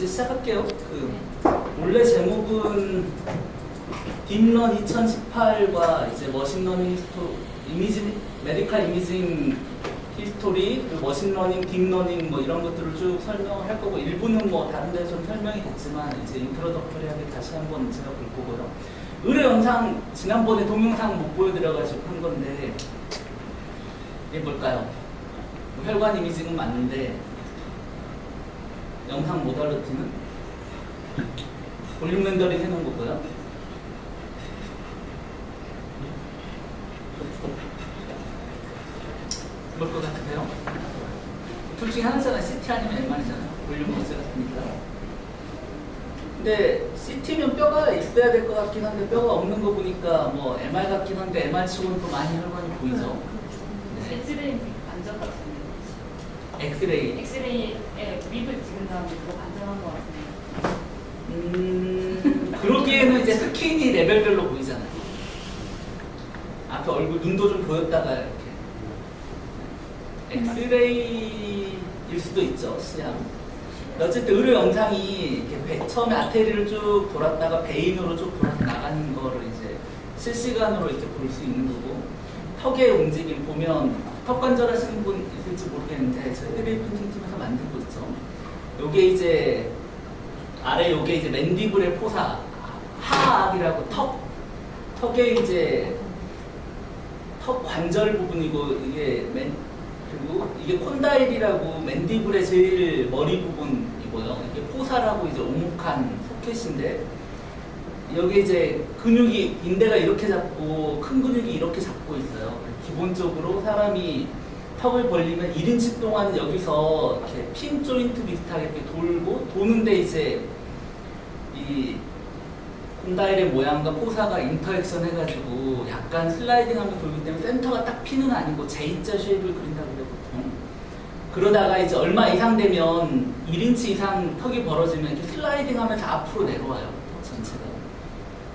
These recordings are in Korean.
이제 시작할게요. 원래 제목은 딥런 2018과 이제 머신러닝 이미지, 메디컬 이미징 히스토리, 그리고 머신러닝, 딥러닝 뭐 이런 것들을 쭉 설명을 할 거고, 일부는 뭐 다른 데서 좀 설명이 됐지만 이제 인트로덕터리하게 다시 한번 제가 볼 거고요. 의뢰 영상 지난번에 동영상 못 보여드려가지고 한 건데, 이게 뭘까요? 뭐 혈관 이미징은 맞는데 영상 모달리티는 볼륨 렌더링 해놓은 거고요. 뭘 것 같으세요? 둘 중에 하나잖아요. CT 아니면 MR이잖아요. 볼륨 어제 같으니까. 근데 CT면 뼈가 있어야 될 것 같긴 한데 뼈가 없는 거 보니까 뭐 MR 같긴 한데 MR 치고는 또 많이 혈관이 보이죠. 네. 엑스레이 안전 같은데. 엑스레이. 엑스레이에 립을 찍은 다음에 그거 안전한 것 같은데. 그러기에는 이제 스킨이 레벨별로 보이잖아요. 앞에 얼굴, 눈도 좀 보였다가 이렇게. 엑스레이일 수도 있죠, 시야. 어쨌든 의료 영상이 이렇게 처음에 아테리를 쭉 돌았다가 베인으로 쭉 돌아서 나가는 거를 이제 실시간으로 이렇게 볼 수 있는 거고, 턱의 움직임 보면 턱 관절 하시는 분 있을지 모르겠는데 저희 3D 프린팅 팀에서 만들고 있죠. 요게 이제 아래 요게 이제 맨디블의 포사, 하악이라고 턱의 이제 턱 관절 부분이고, 그리고 이게 콘다일이라고 맨디블의 제일 머리 부분이고요. 이게 포사라고 이제 오목한 소켓인데, 여기 이제 근육이, 인대가 이렇게 잡고 큰 근육이 이렇게 잡고 있어요. 기본적으로 사람이 턱을 벌리면 1인치 동안 여기서 이렇게 핀 조인트 비슷하게 이렇게 돌고, 도는데 이제 이 콘다일의 모양과 포사가 인터액션 해가지고 약간 슬라이딩 하면 돌기 때문에 센터가 딱 P는 아니고 J자 쉐입을 그린다고 그래요, 보통. 그러다가 이제 얼마 이상 되면 1인치 이상 턱이 벌어지면 이렇게 슬라이딩 하면서 앞으로 내려와요, 턱 전체가.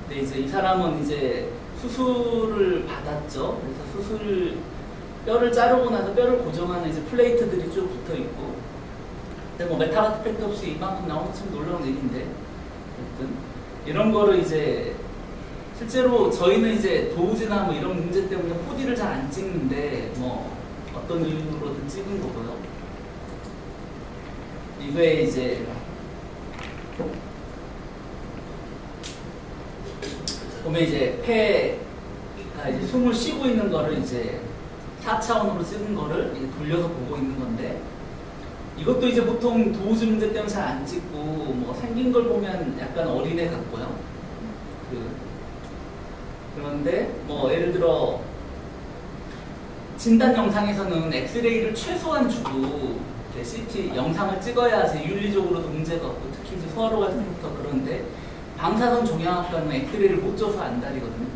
근데 이제 이 사람은 이제 수술을 받았죠. 그래서 뼈를 자르고 나서 뼈를 고정하는 이제 플레이트들이 쭉 붙어 있고. 근데 뭐 메타아트팩트 없이 이만큼 나오면 참 놀라운 얘기인데. 어쨌든. 이런 거를 이제 실제로 저희는 이제 도우지나 뭐 이런 문제 때문에 4D를 잘 안 찍는데 뭐 어떤 이유로든 찍은 거고요. 이거에 이제 보면 이제 폐가 이제 숨을 쉬고 있는 거를 이제 4차원으로 찍은 거를 이제 돌려서 보고 있는 건데, 이것도 이제 보통 도우지 문제 때문에 잘 안 찍고, 뭐 생긴 걸 보면 약간 어린애 같고요. 그런데 뭐 예를 들어 진단 영상에서는 엑스레이를 최소한 주고 CT 영상을 찍어야지 윤리적으로도 문제가 없고, 특히 이제 소아로 같은 것부터. 그런데 방사선 종양학과는 엑스레이를 못 줘서 안 다리거든요.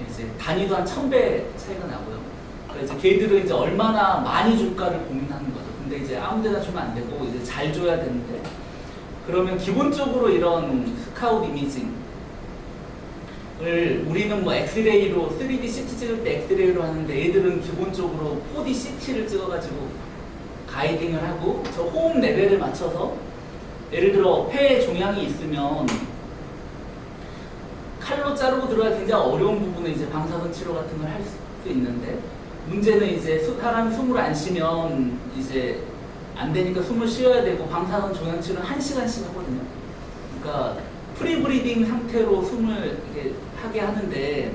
이제 단위도 한 1000배 차이가 나고요. 그러니까 이제 걔들은 이제 얼마나 많이 줄까를 고민하는 거죠. 근데 이제 아무데나 주면 안 되고 이제 잘 줘야 되는데, 그러면 기본적으로 이런 스카웃 이미징을 우리는 뭐 엑스레이로 3D CT 찍을 때 엑스레이로 하는데, 얘들은 기본적으로 4D CT를 찍어가지고 가이딩을 하고 저 호흡 레벨을 맞춰서, 예를 들어 폐에 종양이 있으면 칼로 자르고 들어야 굉장히 어려운 부분에 이제 방사선 치료 같은 걸 할 수 있는데, 문제는 이제 사람이 숨을 안 쉬면 이제 안 되니까 숨을 쉬어야 되고, 방사선 종양 치료는 1시간씩 하거든요. 그러니까 프리브리딩 상태로 숨을 이렇게 하게 하는데,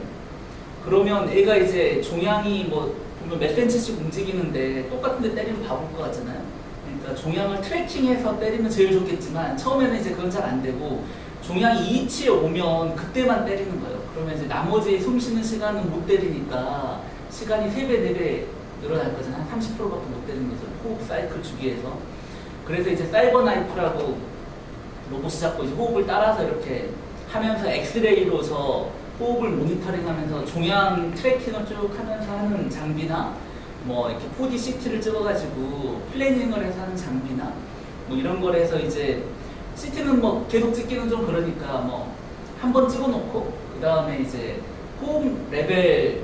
그러면 애가 이제 종양이 뭐 보면 몇 센치씩 움직이는데 똑같은 데 때리면 바보일 것 같잖아요. 그러니까 종양을 트래킹해서 때리면 제일 좋겠지만 처음에는 이제 그건 잘 안 되고, 종양이 이 위치에 오면 그때만 때리는 거예요. 그러면 이제 나머지 숨 쉬는 시간은 못 때리니까 시간이 3배, 4배 늘어날 거잖아요. 한 30%밖에 못 되는 거죠. 호흡 사이클 주기에서. 그래서 이제 사이버 나이프라고 로봇이 잡고 이제 호흡을 따라서 이렇게 하면서 엑스레이로 저 호흡을 모니터링 하면서 종양 트래킹을 쭉 하면서 하는 장비나, 뭐 이렇게 4D CT를 찍어가지고 플래닝을 해서 하는 장비나, 뭐 이런 걸 해서 이제 CT는 뭐 계속 찍기는 좀 그러니까 뭐 한 번 찍어놓고 그 다음에 이제 호흡 레벨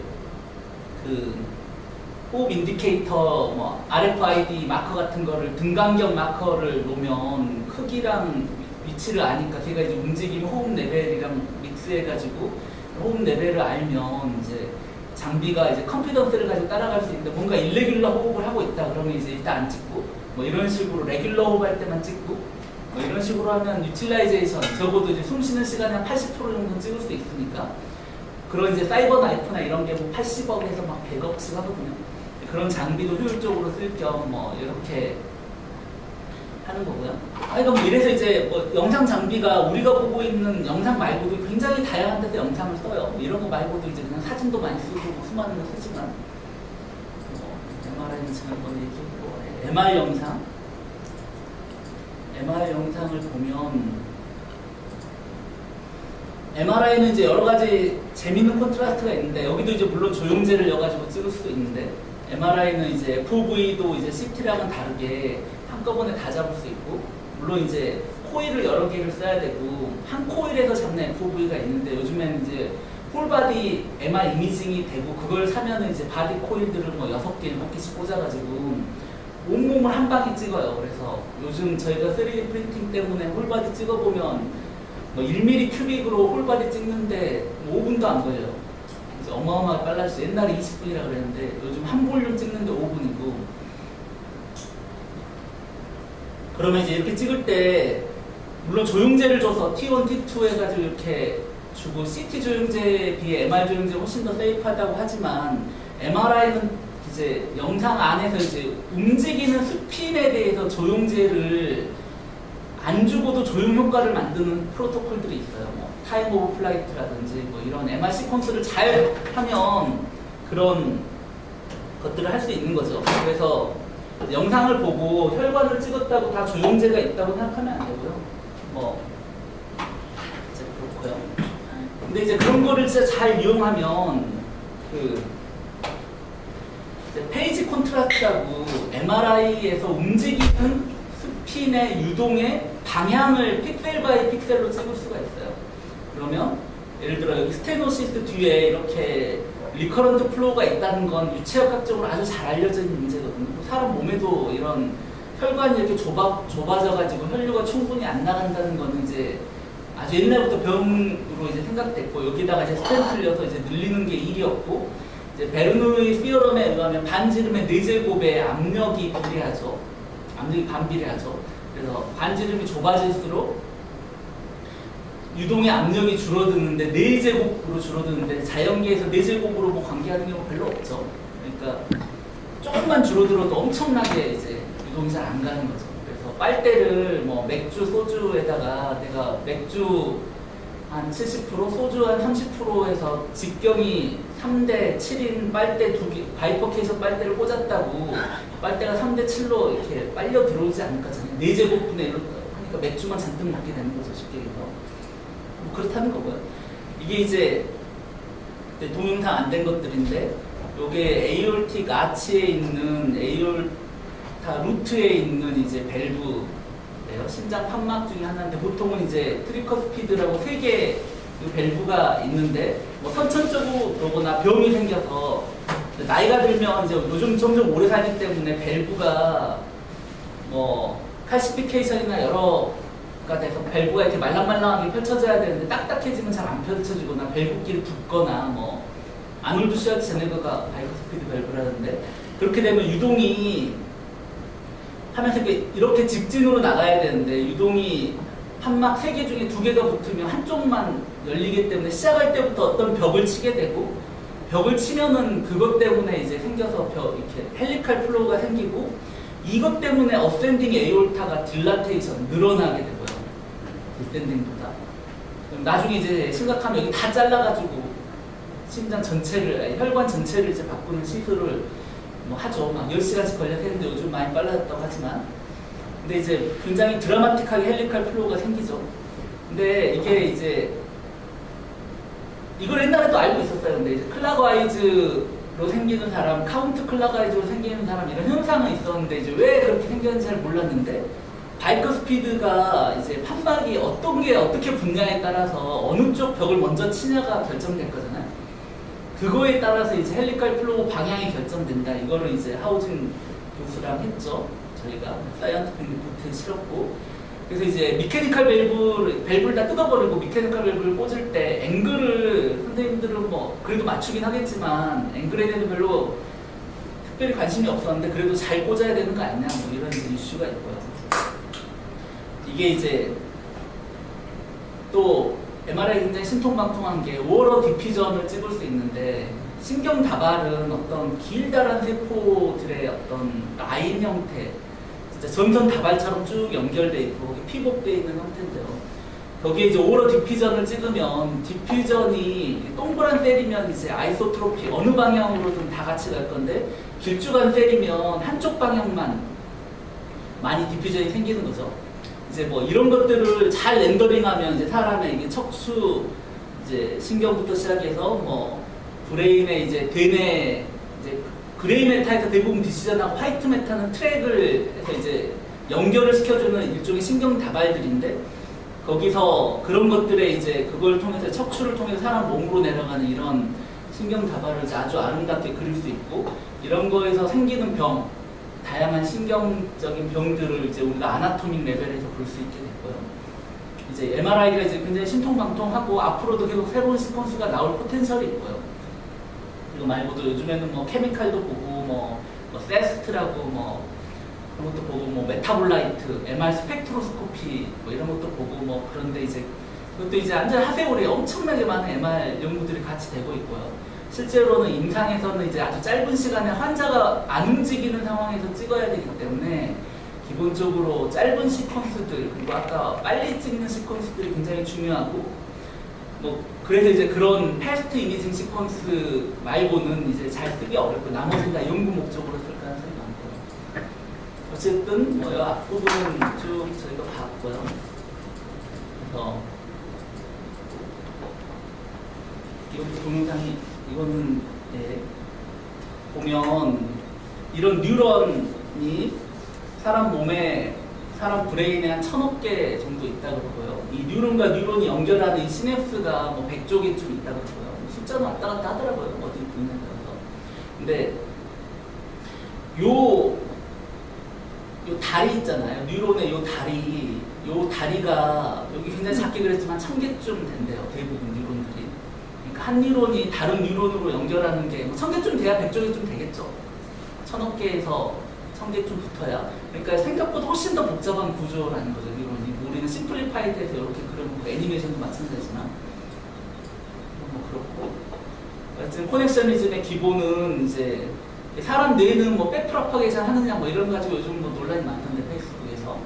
호흡 인디케이터, 뭐 RFID 마커 같은 거를 등간격 마커를 놓으면 크기랑 위치를 아니까 걔가 이제 움직임 호흡 레벨이랑 믹스해가지고 호흡 레벨을 알면 이제 장비가 이제 컨피던스를 가지고 따라갈 수 있는데 뭔가 일레귤러 호흡을 하고 있다 그러면 이제 일단 안 찍고 뭐 이런 식으로 레귤러 호흡할 때만 찍고 뭐 이런 식으로 하면 유틸라이제이션 적어도 이제 숨 쉬는 시간에 한 80% 정도 찍을 수 있으니까 그런 이제 사이버 나이프나 이런 게 뭐 80억에서 막 100억씩 하거든요. 그런 장비도 효율적으로 쓸 겸 뭐 이렇게 하는 거고요. 그러니까 뭐 이래서 이제 뭐 영상 장비가 우리가 보고 있는 영상 말고도 굉장히 다양한 데서 영상을 써요. 뭐 이런 거 말고도 이제 그냥 사진도 많이 쓰고 뭐 수많은 거 쓰지만 MRI는 지난번에 얘기했고 MR 영상 MR 영상을 보면 MRI는 이제 여러 가지 재밌는 콘트라스트가 있는데 여기도 이제 물론 조영제를 넣어가지고 찍을 수도 있는데 MRI는 이제 FOV도 이제 CT랑은 다르게 한꺼번에 다 잡을 수 있고 물론 이제 코일을 여러 개를 써야 되고 한 코일에서 잡는 FOV가 있는데 요즘에는 이제 홀바디 MR 이미징이 되고 그걸 사면은 이제 바디 코일들을 뭐 6개, 7개씩 꽂아가지고 온몸을 한 방에 찍어요. 그래서 요즘 저희가 3D 프린팅 때문에 홀바디 찍어보면 뭐 1mm 큐빅으로 홀바디 찍는데 5분도 안 걸려요. 이제 어마어마하게 빨라졌어. 옛날에 20분이라 그랬는데 요즘 한 볼륨 찍는데 5분이고. 그러면 이제 이렇게 찍을 때 물론 조영제를 줘서 T1, T2 해가지고 이렇게 주고 CT 조영제에 비해 MR 조영제가 훨씬 더 세이프하다고 하지만 MRI는 이제 영상 안에서 이제 움직이는 스핀에 대해서 조영제를 안 주고도 조용 효과를 만드는 프로토콜들이 있어요. 뭐 타임 오브 플라이트라든지 뭐 이런 MR 시퀀스를 잘 하면 그런 것들을 할 수 있는 거죠. 그래서 영상을 보고 혈관을 찍었다고 다 조영제가 있다고 생각하면 안 되고요. 뭐 이제 그렇고요. 근데 이제 그런 거를 진짜 잘 이용하면 그 이제 페이지 콘트라스트하고 MRI에서 움직이는 스핀의 유동의 방향을 픽셀 바이 픽셀로 찍을 수가 있어요. 그러면 예를 들어 여기 스테노시스 뒤에 이렇게 리커런트 플로우가 있다는 건 유체역학적으로 아주 잘 알려져 있는 문제거든요. 사람 몸에도 이런 혈관이 이렇게 좁아져가지고 혈류가 충분히 안 나간다는 거는 이제 아주 옛날부터 병으로 이제 생각됐고 여기다가 이제 스텐트를 넣어서 이제 늘리는 게 일이었고 이제 베르누이 시어럼에 의하면 반지름의 4제곱의 압력이 비례하죠. 압력이 반비례하죠. 그래서 반지름이 좁아질수록 유동의 압력이 줄어드는데 4제곱으로 줄어드는데 자연계에서 4제곱으로 뭐 관계하는 경우 별로 없죠. 그러니까 조금만 줄어들어도 엄청나게 이제 유동이 잘 안 가는 거죠. 그래서 빨대를 뭐 맥주, 소주에다가 내가 맥주 한 70%, 소주 한 30%에서 직경이 3대 7인 빨대 2개, 바이퍼케이션 빨대를 꽂았다고 빨대가 3대 7로 이렇게 빨려 들어오지 않을까. 4제곱분의 1로 하니까 맥주만 잔뜩 먹게 되는 거죠. 쉽게 얘기해서. 뭐 그렇다는 거고요. 이게 이제 동영상 안 된 것들인데 요게 에이올틱 아치에 있는 에이올타 루트에 있는 이제 밸브예요. 심장 판막 중에 하나인데 보통은 이제 트리커스피드라고 3개 밸브가 있는데 뭐 선천적으로거나 병이 생겨서 나이가 들면 이제 요즘 점점 오래 살기 때문에 밸브가 뭐 칼시피케이션이나 여러가 돼서 밸브가 이렇게 말랑말랑하게 펼쳐져야 되는데 딱딱해지면 잘 안 펼쳐지거나 밸브끼리 붙거나 뭐 아놀드 슈왈츠제네거가 바이커스피드 밸브라는데 그렇게 되면 유동이 하면서 이렇게 직진으로 나가야 되는데 유동이 판막 3개 중에 2개가 붙으면 한쪽만 열리기 때문에 시작할 때부터 어떤 벽을 치게 되고 벽을 치면은 그것 때문에 이제 생겨서 이렇게 헬리칼 플로우가 생기고 이것 때문에 어센딩 에이올타가 딜라테이션 늘어나게 되고요. 디센딩보다. 나중에 이제 심각하면 여기 다 잘라가지고 심장 전체를 혈관 전체를 이제 바꾸는 시술을 뭐 하죠. 막 10시간씩 걸려서 했는데 요즘 많이 빨라졌다고 하지만 근데 이제 굉장히 드라마틱하게 헬리칼 플로우가 생기죠. 근데 이게 이제 이걸 옛날에도 알고 있었어요. 근데 이제 클락와이즈로 생기는 사람, 카운트 클락와이즈로 생기는 사람 이런 현상은 있었는데 이제 왜 그렇게 생겼는지 잘 몰랐는데 바이커 스피드가 이제 판막이 어떤 게 어떻게 붙냐에 따라서 어느 쪽 벽을 먼저 치냐가 결정될 거잖아요. 그거에 따라서 이제 헬리칼 플로우 방향이 결정된다. 이거를 이제 하우징 교수랑 했죠. 저희가 사이언티픽 리포트에 실었고 그래서 이제 미케니컬 밸브를 다 뜯어버리고 미케니컬 밸브를 꽂을 때 앵글을 선생님들은 뭐 그래도 맞추긴 하겠지만 앵글에 대해서 별로 특별히 관심이 없었는데 그래도 잘 꽂아야 되는 거 아니냐 뭐 이런 이슈가 있고요. 이게 이제 또 MRI 굉장히 신통방통한 게 오러 디퓨전을 찍을 수 있는데 신경 다발은 어떤 길다란 세포들의 어떤 라인 형태, 진짜 전선 다발처럼 쭉 연결돼 있고 피복돼 있는 형태인데요. 거기에 이제 오러 디퓨전을 찍으면 디퓨전이 동그란 셀이면 이제 아이소트로피 어느 방향으로든 다 같이 갈 건데 길쭉한 셀이면 한쪽 방향만 많이 디퓨전이 생기는 거죠. 이제 뭐 이런 것들을 잘 렌더링하면 이제 사람의 이게 척추 이제 신경부터 시작해서 뭐 브레인의 이제 되뇌 이제 그레이 메타에서 대부분 디시전하고 화이트 메타는 트랙을 해서 이제 연결을 시켜주는 일종의 신경 다발들인데 거기서 그런 것들에 이제 그걸 통해서 척추를 통해서 사람 몸으로 내려가는 이런 신경 다발을 아주 아름답게 그릴 수 있고 이런 거에서 생기는 병 다양한 신경적인 병들을 이제 우리가 아나토믹 레벨에서 볼 수 있게 됐고요. 이제 MRI가 이제 굉장히 신통방통하고 앞으로도 계속 새로운 시퀀스가 나올 포텐셜이 있고요. 이거 말고도 요즘에는 뭐 케미칼도 보고 뭐 세스트라고 뭐 그런 것도 보고 뭐 메타볼라이트, MR 스펙트로스코피 뭐 이런 것도 보고 뭐 그런데 이제 그것도 이제 완전 하세월에 엄청나게 많은 MR 연구들이 같이 되고 있고요. 실제로는 임상에서는 이제 아주 짧은 시간에 환자가 안 움직이는 상황에서 찍어야 되기 때문에 기본적으로 짧은 시퀀스들 그리고 아까 빨리 찍는 시퀀스들이 굉장히 중요하고 뭐 그래서 이제 그런 패스트 이미징 시퀀스 말고는 이제 잘 쓰기 어렵고 나머지는 다 연구 목적으로 쓸 가능성이 많고요. 어쨌든 뭐 앞부분은 쭉 저희가 봤고요. 그래서 이것도 동영상이 이거는 예, 보면 이런 뉴런이 사람 몸에 사람 브레인에 한 1000억 개 정도 있다고 그러고요. 이 뉴런과 뉴런이 연결하는 이 시냅스가 뭐 100쪽이 좀 있다고 그러고요. 숫자는 왔다 갔다 하더라고요. 어디 보는 데서. 근데 요 다리 있잖아요. 뉴런의 요 다리가 여기 굉장히 작게 그랬지만 1000개쯤 된대요. 대부분 뉴런들이. 그러니까 한 뉴런이 다른 뉴런으로 연결하는 게 1000개쯤 돼야 100쪽이 되겠죠. 1000억 개에서 1000개쯤 붙어야. 그러니까 생각보다 훨씬 더 복잡한 구조라는 거죠. 뉴런이. 우리는 심플리파이드해서 이렇게 그려놓고 애니메이션도 마찬가지지만 뭐 그렇고. 하여튼 커넥셔니즘의 기본은 이제 사람 뇌는 뭐 백프로파게이션 하느냐 뭐 이런 거 가지고 요즘 뭐 논란이 많던데 페이스북에서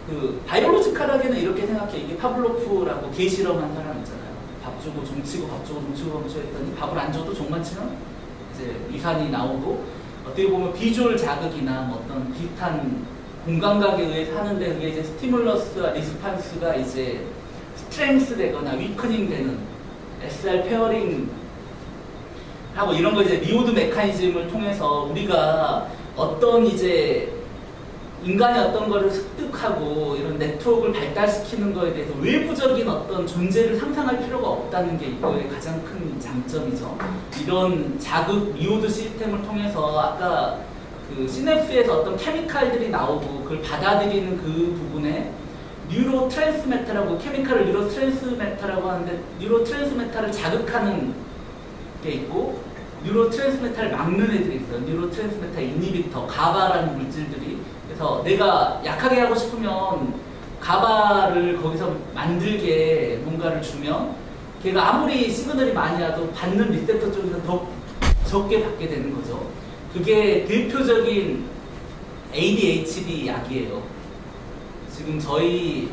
그 바이올로지컬하게는 이렇게 생각해. 이게 파블로프라고 개 실험한 사람 있잖아요. 밥 주고 종 치고 밥 주고 종 치고 했더니 밥을 안 줘도 종만 치면 이제 위산이 나오고 어떻게 보면 비주얼 자극이나 뭐 어떤 비슷한 공감각에 의해서 하는데 그게 이제 스티뮬러스와 리스판스가 이제 스트렝스 되거나 위크닝 되는 SR 페어링 하고 이런 거 이제 리오드 메커니즘을 통해서 우리가 어떤 이제 인간이 어떤 거를 습득하고 이런 네트워크를 발달시키는 거에 대해서 외부적인 어떤 존재를 상상할 필요가 없다는 게 이거의 가장 큰 장점이죠. 이런 자극 리오드 시스템을 통해서 아까 그 시냅스에서 어떤 케미칼들이 나오고 그걸 받아들이는 그 부분에 뉴로 트랜스메타라고 케미칼을 뉴로 트랜스메타라고 하는데 뉴로 트랜스메타를 자극하는 게 있고 뉴로 트랜스메타를 막는 애들이 있어요. 뉴로 트랜스메타 이니비터, 가바라는 물질들이. 그래서 내가 약하게 하고 싶으면 가바를 거기서 만들게 뭔가를 주면 걔가 아무리 시그널이 많이 와도 받는 리셉터 쪽에서 더 적게 받게 되는 거죠. 그게 대표적인 ADHD 약이에요. 지금 저희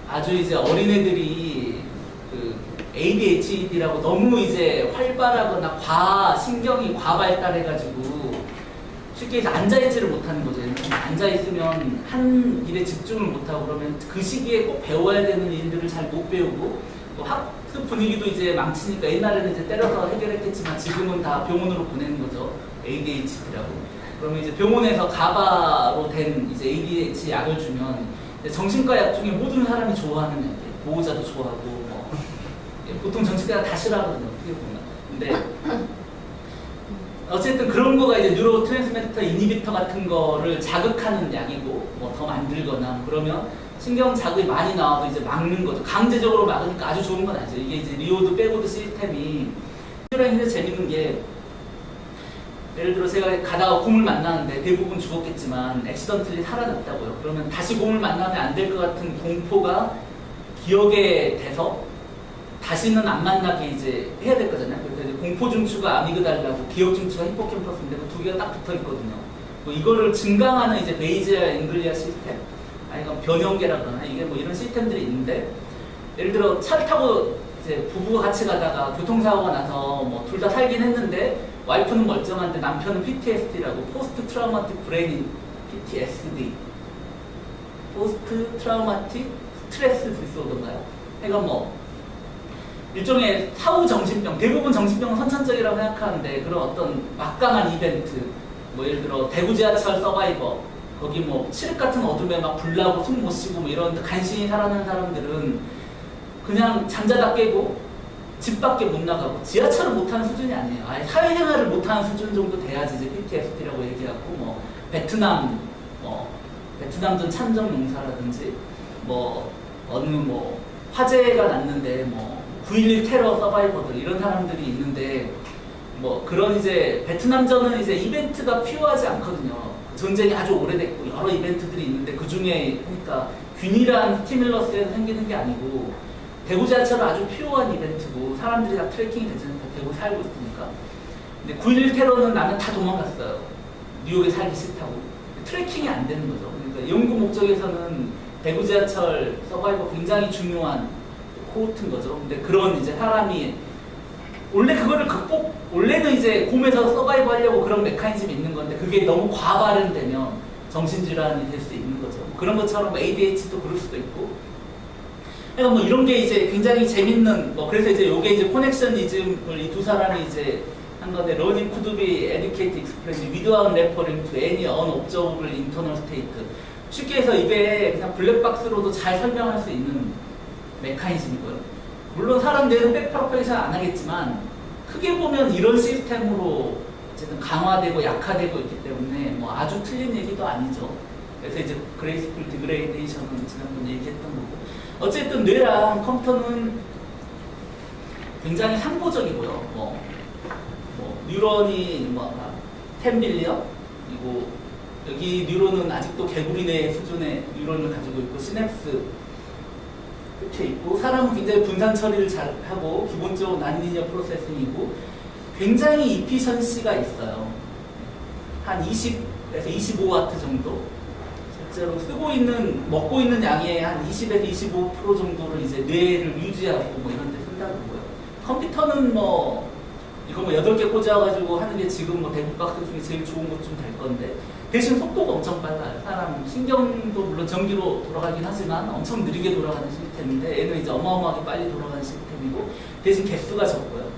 아주 이제 어린애들이 그 ADHD라고 너무 이제 활발하거나 신경이 과발달해가지고 쉽게 해서 앉아있지를 못하는 거죠. 앉아있으면 한 일에 집중을 못하고 그러면 그 시기에 꼭 배워야 되는 일들을 잘 못 배우고 또 학습 분위기도 이제 망치니까 옛날에는 이제 때려서 해결했겠지만 지금은 다 병원으로 보내는 거죠. ADHD라고. 그러면 이제 병원에서 가바로 된 이제 ADHD 약을 주면 정신과 약 중에 모든 사람이 좋아하는 약이에요. 보호자도 좋아하고 보통 정신과가 다 싫어하거든요. 어떻게 보면. 근데 어쨌든 그런 거가 이제 뉴로 트랜스미터 이니비터 같은 거를 자극하는 약이고 뭐 더 만들거나 그러면 신경 자극이 많이 나와도 이제 막는 거죠. 강제적으로 막으니까 아주 좋은 건 아니죠. 이게 이제 리오드 백오드 시스템이 굉장히 재밌는 게 예를 들어 제가 가다가 곰을 만나는데 대부분 죽었겠지만 액시던틀리 살아났다고요. 그러면 다시 곰을 만나면 안 될 것 같은 공포가 기억에 돼서 다시는 안 만나게 이제 해야 될 거잖아요. 그래서 이제 공포 중추가 아미그달라고 기억 중추가 히포캠퍼스인데 그 두 개가 딱 붙어 있거든요. 뭐 이거를 증강하는 이제 베이지아 앵글리아 시스템, 아니 이건 변형계라 그러나 이게 뭐 이런 시스템들이 있는데 예를 들어 차를 타고 이제 부부가 같이 가다가 교통사고가 나서 뭐 둘 다 살긴 했는데 와이프는 멀쩡한데 남편은 PTSD라고 포스트 트라우마틱 브레인 PTSD, 포스트 트라우마틱 스트레스 디소더인가요? 그러니까 뭐 일종의 사후 정신병, 대부분 정신병은 선천적이라고 생각하는데 그런 어떤 막강한 이벤트, 뭐 예를 들어 대구 지하철 서바이버, 거기 뭐 칠흑 같은 어둠에 막 불나고 숨 못 쉬고 뭐 이런 데 간신히 살아나는 사람들은 그냥 잠자다 깨고 집 밖에 못 나가고 지하철을 못하는 수준이 아니에요. 아예 사회생활을 못하는 수준 정도 돼야지 이제 PTSD라고 얘기하고 뭐 베트남전 참전용사라든지 뭐 어느 뭐 화재가 났는데 뭐 9.11 테러 서바이버들 이런 사람들이 있는데 뭐 그런 이제 베트남전은 이제 이벤트가 필요하지 않거든요. 전쟁이 아주 오래됐고 여러 이벤트들이 있는데 그 중에 그러니까 균일한 스티뮬러스에서 생기는 게 아니고 대구 지하철은 아주 필요한 이벤트고 사람들이 다 트래킹이 되잖아요. 다 대구 살고 있으니까. 근데 9.11 테러는 나는 다 도망갔어요. 뉴욕에 살기 싫다고. 트래킹이 안 되는 거죠. 그러니까 연구 목적에서는 대구 지하철 서바이버 굉장히 중요한 코호트인 거죠. 근데 그런 이제 사람이 원래 그거를 원래는 이제 곰에서 서바이브 하려고 그런 메커니즘이 있는 건데 그게 너무 과발현되면 정신질환이 될 수 있는 거죠. 그런 것처럼 ADHD도 그럴 수도 있고. 그러니까 뭐 이런 게 이제 굉장히 재밌는, 뭐 그래서 이제 요게 이제 코넥션이즘을 이 두 사람이 이제 한 건데, learning could be educated expressed without referring to any unobservable internal state. 쉽게 해서 이게 그냥 블랙박스로도 잘 설명할 수 있는 메커니즘이고요. 물론 사람 뇌는 백프로페이션 안 하겠지만 크게 보면 이런 시스템으로 어쨌든 강화되고 약화되고 있기 때문에 뭐 아주 틀린 얘기도 아니죠. 그래서 이제 그레이스풀 디그레이데이션은 지난번에 얘기했던 거고, 어쨌든 뇌랑 컴퓨터는 굉장히 상보적이고요. 뭐 뉴런이 10빌리언 이고 여기 뉴런은 아직도 개구리 뇌 수준의 뉴런을 가지고 있고 시냅스 끝에 있고, 사람은 굉장히 분산 처리를 잘 하고 기본적으로 난리니어 프로세싱이고 굉장히 이피션시가 있어요. 한 20에서 25와트 정도. 실제로 먹고 있는 양의 한 20에서 25% 정도를 이제 뇌를 유지하고 뭐 이런 데 쓴다고요. 컴퓨터는 이거 8개 꽂아가지고 하는 게 지금 대북박스 중에 제일 좋은 것 좀 될 건데, 대신 속도가 엄청 빨라요. 사람 신경도 물론 전기로 돌아가긴 하지만 엄청 느리게 돌아가는 시스템인데 얘는 이제 어마어마하게 빨리 돌아가는 시스템이고, 대신 개수가 적고요.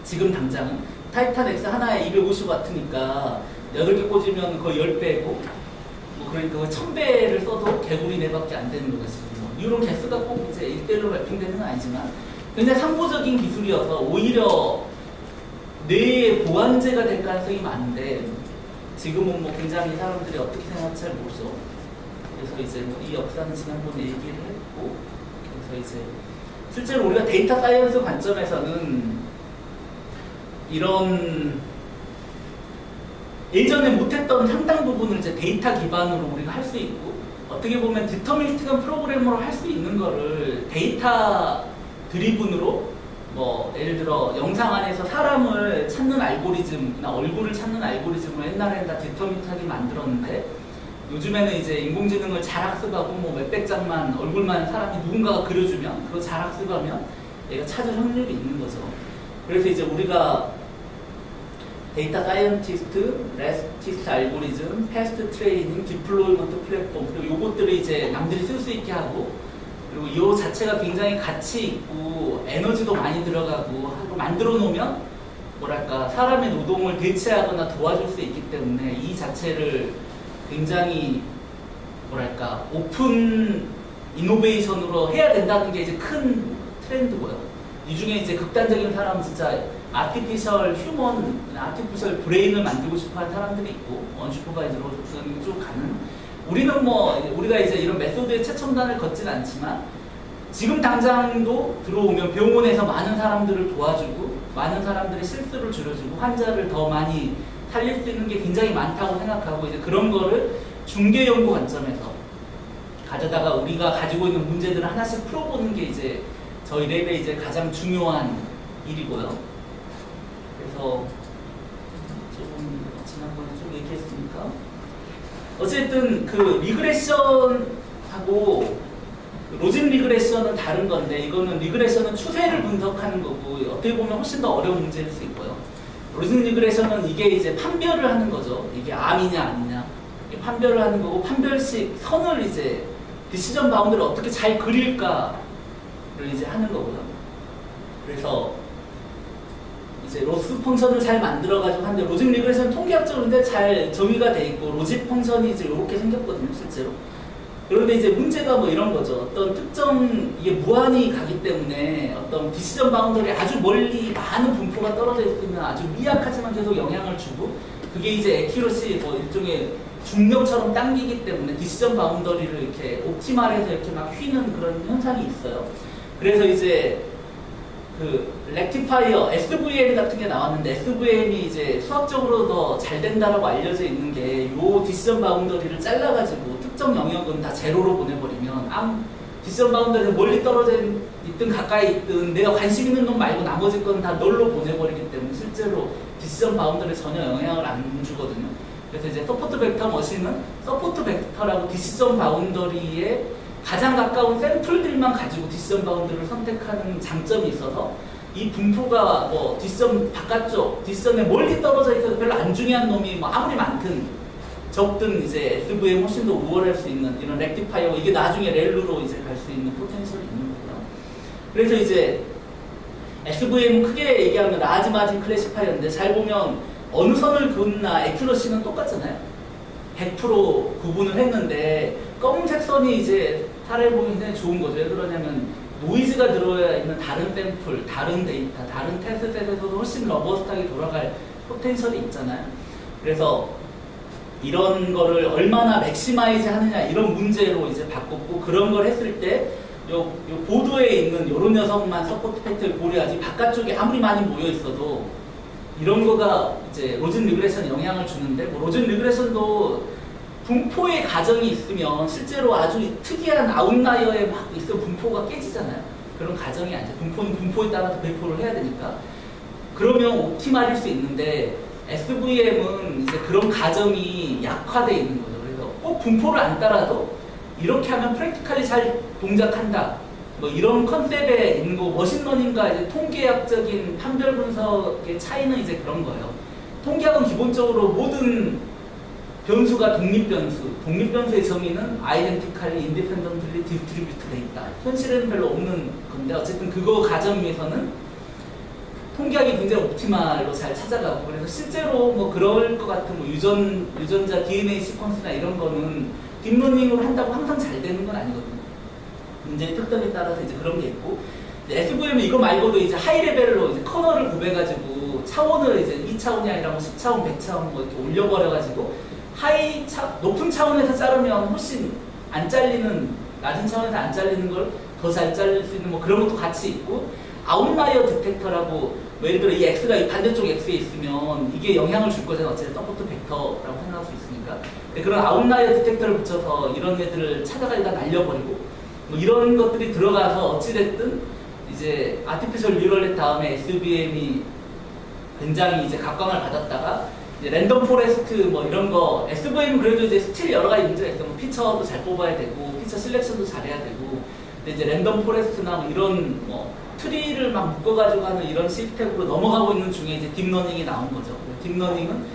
지금 당장은 타이탄 X 하나에 250W니까 8개 꽂으면 거의 10배고, 그러니까 1000배를 써도 개구리 뇌밖에 안 되는 거죠. 이런 개수가 꼭 이제 1대1로 매핑되는 건 아니지만 굉장히 상보적인 기술이어서 오히려 뇌의 보완제가 될 가능성이 많은데, 지금은 굉장히 사람들이 어떻게 생각할지 잘 모르죠. 그래서 이제 이 역사는 지난번에 얘기를 했고, 그래서 이제 실제로 우리가 데이터 사이언스 관점에서는 이런 예전에 못했던 상당 부분을 이제 데이터 기반으로 우리가 할 수 있고, 어떻게 보면 디터미니스틱한 프로그래머로 할 수 있는 거를 데이터 드리븐으로 예를 들어 영상 안에서 사람을 찾는 알고리즘이나 얼굴을 찾는 알고리즘을 옛날에는 다 디터미니스틱하게 만들었는데, 요즘에는 이제 인공지능을 잘 학습하고 몇백 장만 얼굴만 사람이 누군가가 그려주면 그거 잘 학습하면 얘가 찾을 확률이 있는 거죠. 그래서 이제 우리가 데이터 사이언티스트, 레스티스트 알고리즘, 패스트 트레이닝, 디플로이먼트 플랫폼, 그리고 요것들을 이제 남들이 쓸 수 있게 하고, 그리고 요 자체가 굉장히 가치 있고 에너지도 많이 들어가고 하고 만들어 놓으면 사람의 노동을 대체하거나 도와줄 수 있기 때문에 이 자체를 굉장히 오픈 이노베이션으로 해야 된다는 게 이제 큰 트렌드고요. 이 중에 이제 극단적인 사람은 진짜 아티피셜 휴먼, 아티피셜 브레인을 만들고 싶어하는 사람들이 있고 언슈퍼바이즈로 쭉 가는. 우리는 뭐 우리가 이제 이런 메소드의 최첨단을 걷진 않지만 지금 당장도 들어오면 병원에서 많은 사람들을 도와주고 많은 사람들의 실수를 줄여주고 환자를 더 많이 살릴 수 있는 게 굉장히 많다고 생각하고 이제 그런 거를 중개 연구 관점에서 가져다가 우리가 가지고 있는 문제들을 하나씩 풀어보는 게 이제 저희 랩의 이제 가장 중요한 일이고요. 그래서 조금 지난번에 좀 얘기했으니까 어쨌든 그 리그레션하고 로직 리그레션은 다른 건데 이거는 리그레션은 추세를 분석하는 거고 어떻게 보면 훨씬 더 어려운 문제일 수 있고요. 로직 리그레션은 이게 이제 판별을 하는 거죠. 이게 암이냐 아니냐 이게 판별을 하는 거고 판별식 선을 이제 디시전 바운드를 어떻게 잘 그릴까를 이제 하는 거고요. 그래서 이제 로스 펑션을 잘 만들어가지고 하는데 로직 리그레션 통계학적으로 잘 정의가 돼 있고 로직 펑션이 이제 이렇게 생겼거든요, 실제로. 그런데 이제 문제가 뭐 이런 거죠. 어떤 특정 이게 무한히 가기 때문에 어떤 디시전 바운더리 아주 멀리 많은 분포가 떨어져 있으면 아주 미약하지만 계속 영향을 주고 그게 이제 에큐러시 뭐 일종의 중력처럼 당기기 때문에 디시전 바운더리를 이렇게 옵티말해서 이렇게 막 휘는 그런 현상이 있어요. 그래서 이제 그 렉티파이어 SVM 같은 게 나왔는데 SVM이 이제 수학적으로 더 잘 된다라고 알려져 있는 게 요 디시전 바운더리를 잘라가지고 특정 영역은 다 제로로 보내버리면 디시전 바운더리에서 멀리 떨어져 있든 가까이 있든 내가 관심 있는 놈 말고 나머지 건 다 널로 보내버리기 때문에 실제로 디시전 바운더리에 전혀 영향을 안 주거든요. 그래서 이제 서포트 벡터 머신은 서포트 벡터라고 디시전 바운더리에 가장 가까운 샘플들만 가지고 디시전 바운드를 선택하는 장점이 있어서 이 분포가 뭐 디시전 바깥쪽, 디시전에 멀리 떨어져 있어서 별로 안 중요한 놈이 뭐 아무리 많든 적든 이제 SVM 훨씬 더 우월할 수 있는 이런 렉티파이어 이게 나중에 렐루로 이제 갈 수 있는 포텐셜이 있는 거고요. 그래서 이제 SVM 크게 얘기하면 라지 마진 클래시파이어인데 잘 보면 어느 선을 그으나 에큐러시는 똑같잖아요. 100% 구분을 했는데 검은색 선이 이제 사례 보기 굉장히 좋은 거죠. 왜 그러냐면 노이즈가 들어야 있는 다른 샘플, 다른 데이터, 다른 테스트셋에서도 훨씬 러버스트하게 돌아갈 포텐셜이 있잖아요. 그래서 이런 거를 얼마나 맥시마이즈 하느냐 이런 문제로 이제 바꿨고 그런 걸 했을 때 요 보도에 있는 요런 녀석만 서포트 팩트를 고려하지 바깥쪽에 아무리 많이 모여 있어도 이런 거가 이제 로직 리그레션에 영향을 주는데 뭐 로직 리그레션도 분포의 가정이 있으면 실제로 아주 특이한 아웃라이어에 막 있으면 분포가 깨지잖아요. 그런 가정이 아니죠. 분포는 분포에 따라서 배포를 해야 되니까. 그러면 옵티말일 수 있는데 SVM은 이제 그런 가정이 약화되어 있는 거죠. 그래서 꼭 분포를 안 따라도 이렇게 하면 프랙티컬이 잘 동작한다. 뭐 이런 컨셉에 있는 거 머신러닝과 이제 통계학적인 판별 분석의 차이는 이제 그런 거예요. 통계학은 기본적으로 모든 변수가 독립변수의 정의는 아이덴티칼리 인디펜던트리 디스트리뷰트 돼 있다. 현실에는 별로 없는 건데 어쨌든 그거 가정 위해서는 통계학이 굉장히 옵티말로 잘 찾아가고 그래서 실제로 뭐 그럴 것 같은 뭐 유전자 DNA 시퀀스나 이런 거는 딥러닝으로 한다고 항상 잘 되는 건 아니거든요. 문제의 특성에 따라서 이제 그런 게 있고 SVM은 이거 말고도 이제 하이 레벨로 이제 커널을 굽해가지고 차원을 이제 2차원이 아니라 뭐 10차원, 100차원 뭐 이렇게 올려버려가지고 높은 차원에서 자르면 훨씬 안 잘리는 낮은 차원에서 안 잘리는 걸 더 잘 자를 수 있는 뭐 그런 것도 같이 있고 아웃라이어 디텍터라고 뭐 예를 들어 이 X가 이 반대쪽 X에 있으면 이게 영향을 줄 거잖아요. 어쨌든 서포트 벡터라고 생각할 수 있으니까 그런 아웃라이어 디텍터를 붙여서 이런 애들을 찾아가다가 날려버리고 뭐 이런 것들이 들어가서 어찌됐든 이제 아티피셜 뉴럴넷 다음에 SVM이 굉장히 이제 각광을 받았다가 이제 랜덤 포레스트 뭐 이런 거 SVM은 그래도 이제 스틸 여러 가지 문제가 있어요. 뭐 피처도 잘 뽑아야 되고 피처 실렉션도 잘해야 되고 근데 이제 랜덤 포레스트나 뭐 이런 뭐 트리를 막 묶어가지고 하는 이런 시스템으로 넘어가고 있는 중에 이제 딥러닝이 나온 거죠. 딥러닝은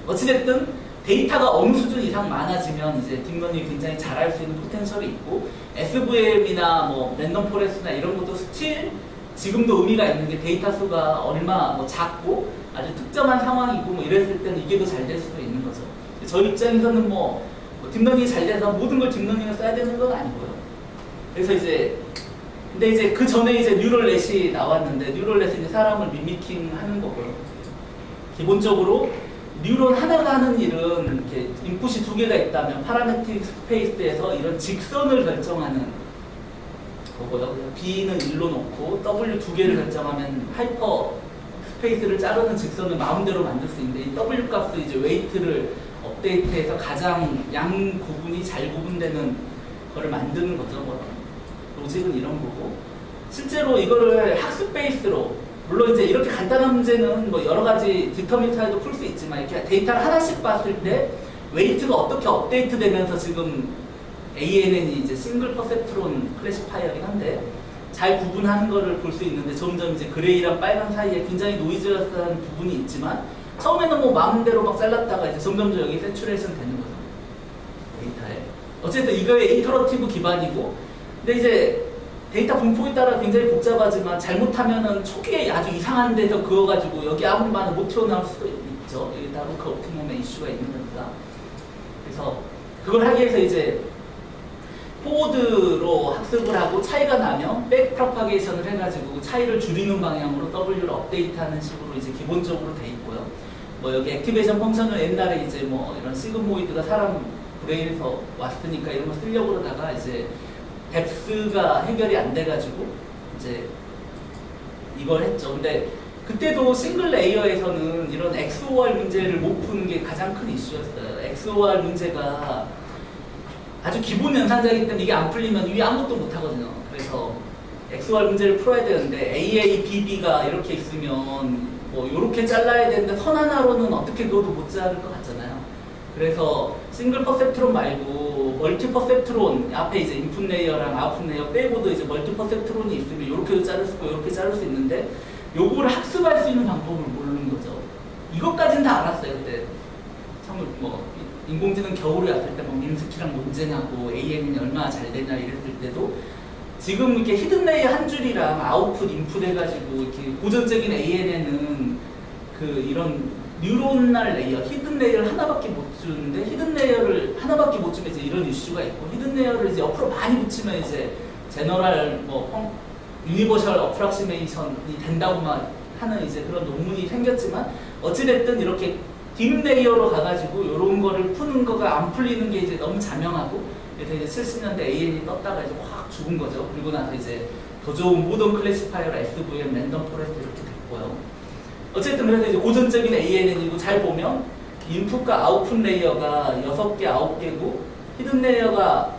어찌됐든 데이터가 어느 수준 이상 많아지면 이제 딥러닝이 굉장히 잘할 수 있는 포텐셜이 있고 SVM이나 뭐 랜덤 포레스트나 이런 것도 스틸 지금도 의미가 있는 게 데이터 수가 얼마 뭐 작고 아주 특정한 상황이고 뭐 이랬을 때는 이게 더 잘 될 수도 있는 거죠. 저희 입장에서는 뭐 딥러닝이 잘 돼서 모든 걸 딥러닝을 써야 되는 건 아니고요. 그래서 이제 근데 이제 그 전에 이제 뉴럴넷이 나왔는데 뉴럴넷은 이제 사람을 미미킹 하는 거고요. 기본적으로 뉴런 하나가 하는 일은 이렇게 인풋이 두 개가 있다면 파라메트릭 스페이스에서 이런 직선을 결정하는 거고요. B는 1로 놓고 W 두 개를 결정하면 하이퍼 스페이스를 자르는 직선을 마음대로 만들 수 있는데 이 W 값을 이제 웨이트를 업데이트해서 가장 양 구분이 잘 구분되는 거를 만드는 거죠. 뭐 로직은 이런 거고 실제로 이거를 학습 베이스로 물론 이제 이렇게 간단한 문제는 뭐 여러 가지 디터미넌트도 풀 수 있지만 이렇게 데이터를 하나씩 봤을 때 웨이트가 어떻게 업데이트 되면서 지금 ANN이 이제 싱글 퍼셉트론 클래시파이어긴 한데 잘 구분하는 거를 볼 수 있는데 점점 이제 그레이랑 빨간 사이에 굉장히 노이즈러스한 부분이 있지만 처음에는 뭐 마음대로 막 잘랐다가 이제 점점 여기 세츄레이션 되는 거죠. 데이터에. 어쨌든 이거의 이터러티브 기반이고 근데 이제 데이터 분포에 따라 굉장히 복잡하지만 잘못하면은 초기에 아주 이상한 데서 그어가지고 여기 아무리 많은 못 튀어나올 수도 있죠. 여기 따로 그 옵티멈의 이슈가 있는 거니까. 그래서 그걸 하기 위해서 이제 포워드로 학습을 하고 차이가 나면 백 프로파게이션을 해가지고 차이를 줄이는 방향으로 W를 업데이트하는 식으로 이제 기본적으로 돼 있고요. 뭐 여기 액티베이션 펑션을 옛날에 이제 뭐 이런 시그모이드가 사람 브레인에서 왔으니까 이런 거 쓰려고 그러다가 이제 뎁스가 해결이 안 돼가지고 이제 이걸 했죠. 근데 그때도 싱글 레이어에서는 이런 XOR 문제를 못 푸는 게 가장 큰 이슈였어요. XOR 문제가 아주 기본 연산자이기 때문에 이게 안 풀리면 위에 아무것도 못 하거든요. 그래서 XOR 문제를 풀어야 되는데 AA, BB가 이렇게 있으면 뭐 이렇게 잘라야 되는데 선 하나로는 어떻게 그것도 못 자를 것 같잖아요. 그래서 싱글 퍼셉트론 말고 멀티 퍼셉트론 앞에 이제 인풋 레이어랑 아웃풋 레이어 빼고도 이제 멀티 퍼셉트론이 있으면 이렇게도 자를 수 있고 이렇게 자를 수 있는데 요거를 학습할 수 있는 방법을 모르는 거죠. 이것까지는 다 알았어요. 그때 참 뭐 인공지능 겨울에 왔을 때 뭐 민스키랑 논쟁하고 ANN이 얼마나 잘 되냐 이랬을 때도 지금 이렇게 히든 레이어 한 줄이랑 아웃풋 인풋 해가지고 이렇게 고전적인 ANN은 그 이런 뉴런날 레이어, 히든 레이어를 하나밖에 못 주는데 히든 레이어를 하나밖에 못 주면 이제 이런 이슈가 있고 히든 레이어를 이제 옆으로 많이 붙이면 이제 제너럴 뭐 유니버셜 어프락시메이션이 된다고만 하는 이제 그런 논문이 생겼지만 어찌됐든 이렇게 딥 레이어로 가가지고 이런 거를 푸는 거가 안 풀리는 게 이제 너무 자명하고 그래서 이제 70년대 AN이 떴다가 이제 확 죽은 거죠. 그리고 나서 이제 더 좋은 모던 클래시파이어라 SVM, 랜덤 포레스트 이렇게 됐고요. 어쨌든 그래서 이제 고전적인 ANN이고 잘 보면 인풋과 아웃풋 레이어가 6개, 9개고 히든 레이어가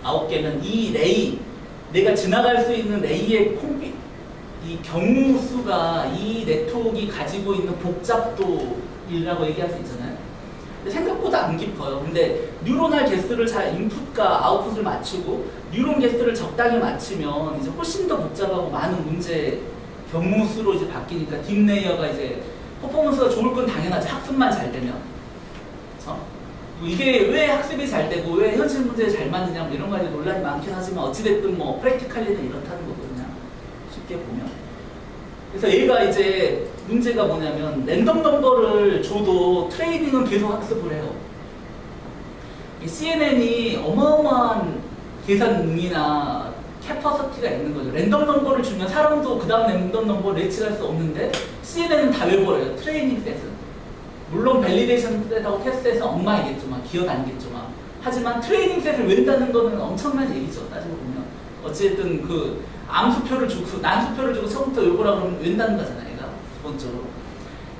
9개면 이 레이 내가 지나갈 수 있는 레이의 이 경우 수가 이 네트워크가 가지고 있는 복잡도이라고 얘기할 수 있잖아요. 근데 생각보다 안 깊어요. 근데 뉴런할 개수를 잘 인풋과 아웃풋을 맞추고 뉴런 개수를 적당히 맞추면 이제 훨씬 더 복잡하고 많은 문제 경우 수로 이제 바뀌니까 딥 레이어가 이제 퍼포먼스가 좋을 건 당연하지. 학습만 잘 되면. 그렇죠? 이게 왜 학습이 잘 되고 왜 현실 문제에 잘 맞느냐 뭐 이런 가지 논란이 많긴 하지만 어찌됐든 뭐 프랙티컬리는 이렇다는 거거든요. 쉽게 보면. 그래서 얘가 이제 문제가 뭐냐면 랜덤 넘버를 줘도 트레이닝은 계속 학습을 해요. CNN이 어마어마한 계산 능이나 캐퍼시티가 있는 거죠. 랜덤 넘버를 주면 사람도 그 다음 랜덤 넘버를 예측할 수 없는데 CNN은 다 외워요. 트레이닝 셋은. 물론 밸리데이션 셋하고 테스트 셋은 엉망이겠지만 기어다니겠지만 하지만 트레이닝 셋을 웬다는 거는 엄청난 얘기죠. 따지고 보면 어쨌든 그 암수표를 주고 난수표를 주고 처음부터 요거라 그러면 웬다는 거잖아요. 얘가 기본적으로.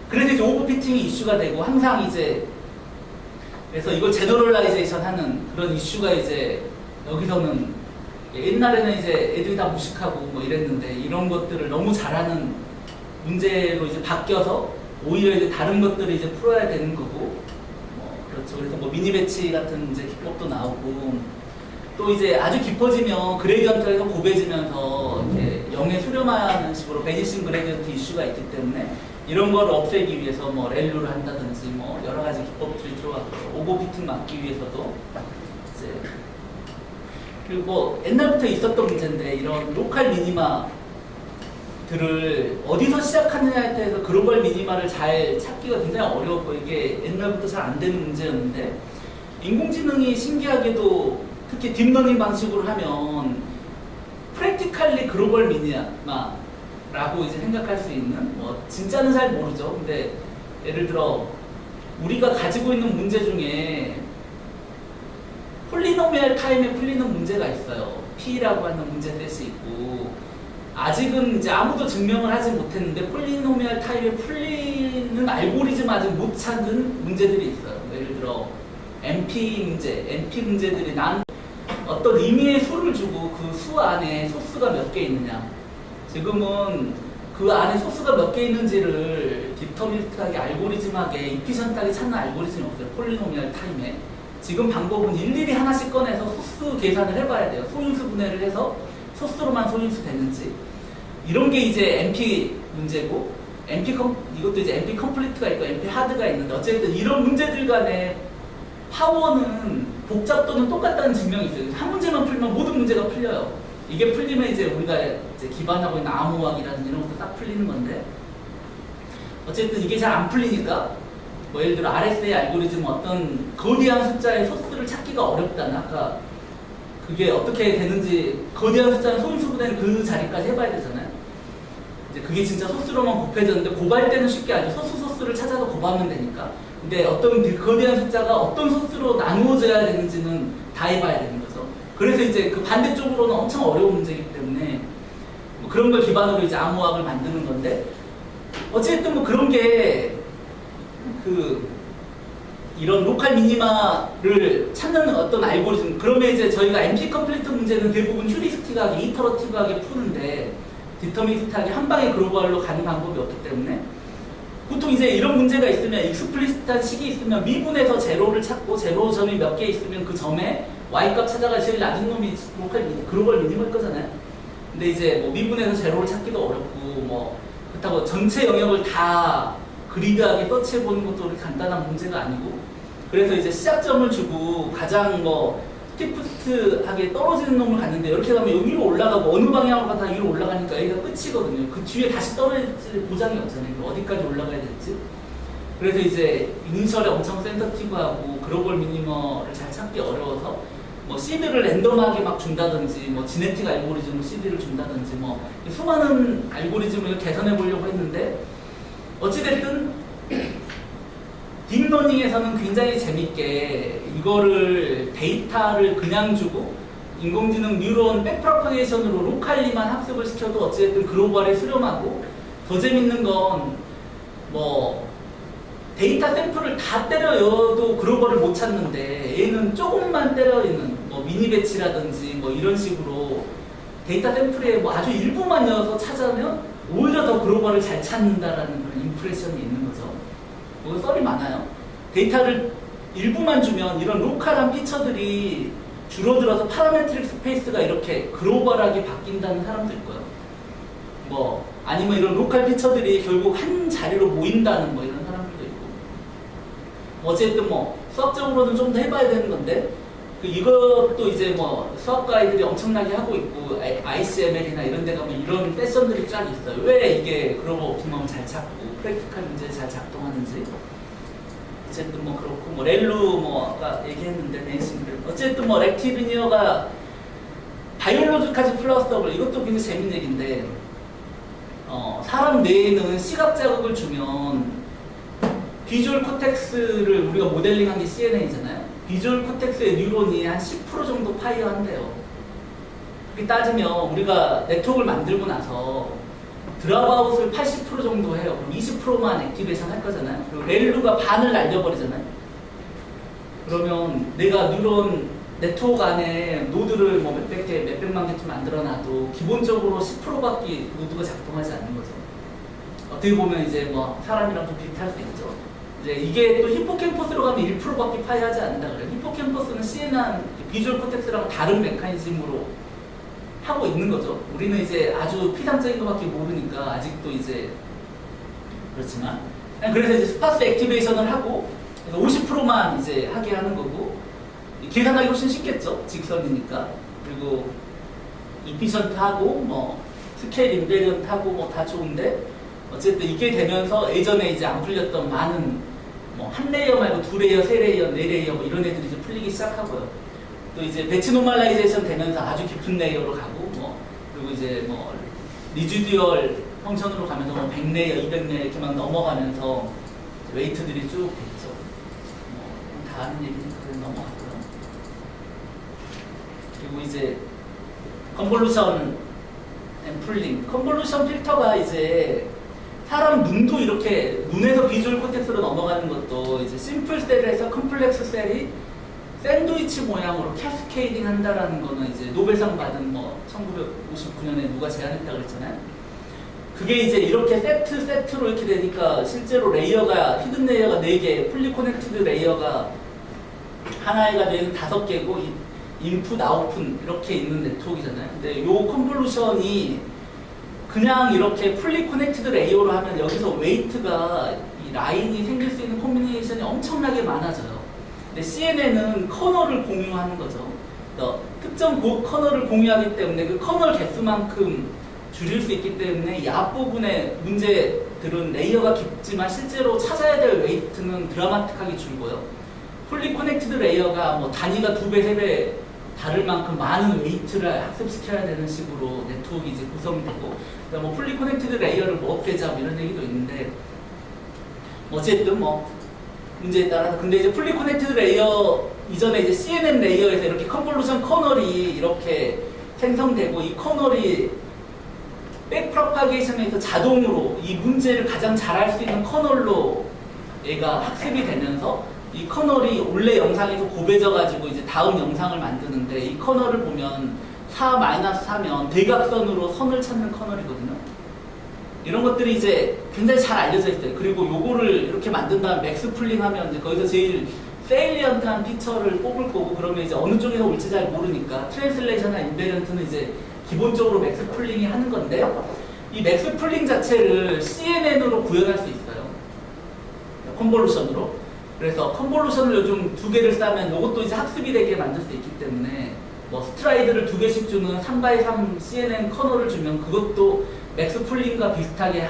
그래서 이제 오버피팅이 이슈가 되고 항상 이제 그래서 이걸 제너럴라이제이션 하는 그런 이슈가 이제 여기서는 옛날에는 이제 애들이 다 무식하고 뭐 이랬는데 이런 것들을 너무 잘하는 문제로 이제 바뀌어서 오히려 이제 다른 것들을 이제 풀어야 되는 거고 뭐 그렇죠. 그래서 뭐 미니 배치 같은 이제 기법도 나오고 또 이제 아주 깊어지면 그레디언트에서 곱해지면서 이렇게 0에 수렴하는 식으로 베니싱 그레디언트 이슈가 있기 때문에 이런 걸 없애기 위해서 뭐 렐루를 한다든지 뭐 여러 가지 기법들이 들어가고 오버피팅 막기 위해서도 이제 그리고 뭐 옛날부터 있었던 문제인데 이런 로컬 미니마들을 어디서 시작하느냐에 따라서 글로벌 미니마를 잘 찾기가 굉장히 어려웠고 이게 옛날부터 잘 안 되는 문제였는데 인공지능이 신기하게도 특히 딥러닝 방식으로 하면 프랙티컬리 글로벌 미니마라고 이제 생각할 수 있는, 뭐 진짜는 잘 모르죠. 근데 예를 들어 우리가 가지고 있는 문제 중에 폴리노미얼 타임에 풀리는 문제가 있어요. P라고 하는 문제 셋이 있고, 아직은 이제 아무도 증명을 하지 못했는데 폴리노미얼 타임에 풀리는 알고리즘 아직 못 찾은 문제들이 있어요. 예를 들어 NP 문제들이 난 어떤 의미의 수를 주고 그 수 안에 소수가 몇 개 있느냐. 지금은 그 안에 소수가 몇 개 있는지를 디터미니스트하게 알고리즘하게 이피션트하게 찾는 알고리즘이 없어요. 폴리노미얼 타임에. 지금 방법은 일일이 하나씩 꺼내서 소수 계산을 해봐야 돼요. 소인수 분해를 해서 소수로만 소인수 되는지. 이런 게 이제 NP 문제고, 이것도 이제 NP 컴플리트가 있고 NP 하드가 있는데, 어쨌든 이런 문제들 간의 파워는 복잡도는 똑같다는 증명이 있어요. 한 문제만 풀면 모든 문제가 풀려요. 이게 풀리면 이제 우리가 이제 기반하고 있는 암호학이라든지 이런 것도 딱 풀리는 건데, 어쨌든 이게 잘 안 풀리니까, 뭐 예를 들어 RSA 알고리즘 어떤 거대한 숫자의 소수를 찾기가 어렵다는, 아까 그게 어떻게 되는지 거대한 숫자는 소인수분해는 그 자리까지 해봐야 되잖아요. 이제 그게 진짜 소수로만 곱해졌는데 곱할 때는 쉽게 아니죠. 소수를 찾아서 곱하면 되니까. 근데 어떤 거대한 숫자가 어떤 소수로 나누어져야 되는지는 다 해봐야 되는 거죠. 그래서 이제 그 반대쪽으로는 엄청 어려운 문제이기 때문에 뭐 그런 걸 기반으로 이제 암호학을 만드는 건데, 어쨌든 뭐 그런 게 이런 로컬 미니마를 찾는 어떤 알고리즘, 그러면 이제 저희가 NP 컴플리트 문제는 대부분 휴리스틱하게, 이터러티브하게 푸는데 디터미니스트하게 한 방에 글로벌로 가는 방법이 없기 때문에, 보통 이제 이런 문제가 있으면 익스플리시트한 식이 있으면 미분에서 제로를 찾고, 제로 점이 몇 개 있으면 그 점에 y값 찾아가 제일 낮은 놈이 글로벌 미니마일 거잖아요. 근데 이제 뭐 미분에서 제로를 찾기도 어렵고, 뭐 그렇다고 전체 영역을 다 그리드하게 서치해보는 것도 그렇게 간단한 문제가 아니고, 그래서 이제 시작점을 주고 가장 뭐 스티프스트하게 떨어지는 놈을 갔는데, 이렇게 가면 여기로 올라가고 어느 방향으로 가다 위로 올라가니까 여기가 끝이거든요. 그 뒤에 다시 떨어질 보장이 없잖아요. 어디까지 올라가야 될지. 그래서 이제 이니셜에 엄청 센서티브하고 글로벌 미니머를 잘 찾기 어려워서 뭐 시드를 랜덤하게 막 준다든지, 뭐 지네틱 알고리즘으로 시드를 준다든지, 뭐 수많은 알고리즘을 개선해 보려고 했는데, 어찌됐든 딥러닝에서는 굉장히 재밌게 이거를 데이터를 그냥 주고 인공지능 뉴런 백프로퍼게이션으로 로컬리만 학습을 시켜도 어찌됐든 글로벌에 수렴하고, 더 재밌는 건 뭐 데이터 샘플을 다 때려여도 글로벌을 못 찾는데, 얘는 조금만 때려있는 뭐 미니 배치라든지 뭐 이런 식으로 데이터 샘플에 뭐 아주 일부만 넣어서 찾아면 오히려 더 글로벌을 잘 찾는다라는 그런 임프레션이 있는 거죠. 뭐 썰이 많아요. 데이터를 일부만 주면 이런 로컬한 피처들이 줄어들어서 파라메트릭 스페이스가 이렇게 글로벌하게 바뀐다는 사람도 있고요. 뭐 아니면 이런 로컬 피처들이 결국 한 자리로 모인다는 뭐 이런 사람들도 있고. 어쨌든 뭐 수학적으로는 좀 더 해봐야 되는 건데, 이것도 이제 뭐 수학가이들이 엄청나게 하고 있고, ICML이나 이런 데 가면 이런 패션들이 쫙 있어요. 왜 이게 글로벌 옵티멈을 잘 찾고 프랙티컬 문제를 잘 작동하는지. 어쨌든 뭐 그렇고, 뭐 렐루 뭐 아까 얘기했는데 댄싱 렐루. 어쨌든 뭐 렉티리니어가 바이올로지까지 플러스 더블, 이것도 굉장히 재밌는 얘기인데, 사람 뇌에는 시각 자극을 주면 비주얼 코텍스를 우리가 모델링한 게 CNN이잖아요. 비주얼 코텍스의 뉴런이 한 10% 정도 파이어한대요. 그렇게 따지면 우리가 네트워크를 만들고 나서 드랍아웃을 80% 정도 해요. 그럼 20%만 액티베이션 할 거잖아요. 그리고 렐루가 반을 날려버리잖아요. 그러면 내가 뉴런 네트워크 안에 노드를 뭐 몇백 개, 몇백만 개쯤 만들어놔도 기본적으로 10%밖에 노드가 작동하지 않는 거죠. 어떻게 보면 이제 뭐 사람이랑 좀 비슷할 수 있죠. 이제 이게 또 히포캠퍼스로 가면 1%밖에 파이하지 않는다 그래요. 히포캠퍼스는 CNN 비주얼 코텍스랑 다른 메커니즘으로 하고 있는 거죠. 우리는 이제 아주 피상적인 것밖에 모르니까 아직도 이제 그렇지만, 그래서 이제 스파스 액티베이션을 하고 50%만 이제 하게 하는 거고, 계산하기 훨씬 쉽겠죠. 직선이니까. 그리고 이피션트하고 뭐 스케일 인베리언트하고 뭐 다 좋은데, 어쨌든 이게 되면서 예전에 이제 안 풀렸던 많은 뭐 한 레이어 말고 두 레이어, 세 레이어, 네 레이어 뭐 이런 애들이 이제 풀리기 시작하고요. 또 이제 배치 노멀라이제이션 되면서 아주 깊은 레이어로 가고, 뭐 그리고 이제 뭐 리지듀얼 펑션으로 가면서 뭐 100레이어, 200레이어 이렇게 막 넘어가면서 웨이트들이 쭉 됐죠. 다 아는 얘기니까 넘어가고요. 그리고 이제 컨볼루션 앤 풀링. 컨볼루션 필터가 이제 사람 눈도 이렇게 눈에서 비주얼 코텍스로 넘어가는 것도 이제 심플 셀에서 컴플렉스 셀이 샌드위치 모양으로 캐스케이딩 한다라는 거는 이제 노벨상 받은 뭐 1959년에 누가 제안했다고 그랬잖아요. 그게 이제 이렇게 세트로 이렇게 되니까 실제로 레이어가 히든 레이어가 4개, 풀리 커넥티드 레이어가 하나에가 되는 5개고 인풋, 아웃풋 이렇게 있는 네트워크잖아요. 근데 요 컨볼루션이 그냥 이렇게 풀리 커넥티드 레이어로 하면 여기서 웨이트가 이 라인이 생길 수 있는 콤비네이션이 엄청나게 많아져요. 근데 CNN은 커널을 공유하는 거죠. 특정 커널을 공유하기 때문에 그 커널 개수만큼 줄일 수 있기 때문에 이 앞부분의 문제들은 레이어가 깊지만 실제로 찾아야 될 웨이트는 드라마틱하게 줄고요. 풀리 커넥티드 레이어가 뭐 단위가 2배, 3배 다를 만큼 많은 웨이트를 학습시켜야 되는 식으로 네트워크가 이제 구성되고, 뭐 풀리 커넥티드 레이어를 뭐 업되자 이런 얘기도 있는데, 어쨌든 뭐 문제에 따라서. 근데 이제 풀리 커넥티드 레이어 이전에 이제 CNN 레이어에서 이렇게 컨볼루션 커널이 이렇게 생성되고, 이 커널이 백프로파게이션에서 자동으로 이 문제를 가장 잘 할 수 있는 커널로 얘가 학습이 되면서 이 커널이 원래 영상에서 곱해져가지고 이제 다음 영상을 만드는데, 이 커널을 보면 4-4면 대각선으로 선을 찾는 커널이거든요. 이런 것들이 이제 굉장히 잘 알려져 있어요. 그리고 요거를 이렇게 만든 다음 맥스 풀링 하면 이제 거기서 제일 세일리언트한 피처를 뽑을 거고, 그러면 이제 어느 쪽에서 올지 잘 모르니까 트랜슬레이션이나 인베리언트는 이제 기본적으로 맥스 풀링이 하는 건데, 이 맥스 풀링 자체를 CNN으로 구현할 수 있어요. 컨볼루션으로. 그래서 컨볼루션을 요즘 2개를 싸면 이것도 이제 학습이 되게 만들 수 있기 때문에, 뭐 스트라이드를 2개씩 주는 3x3 CNN 커널을 주면 그것도 맥스 풀링과 비슷하게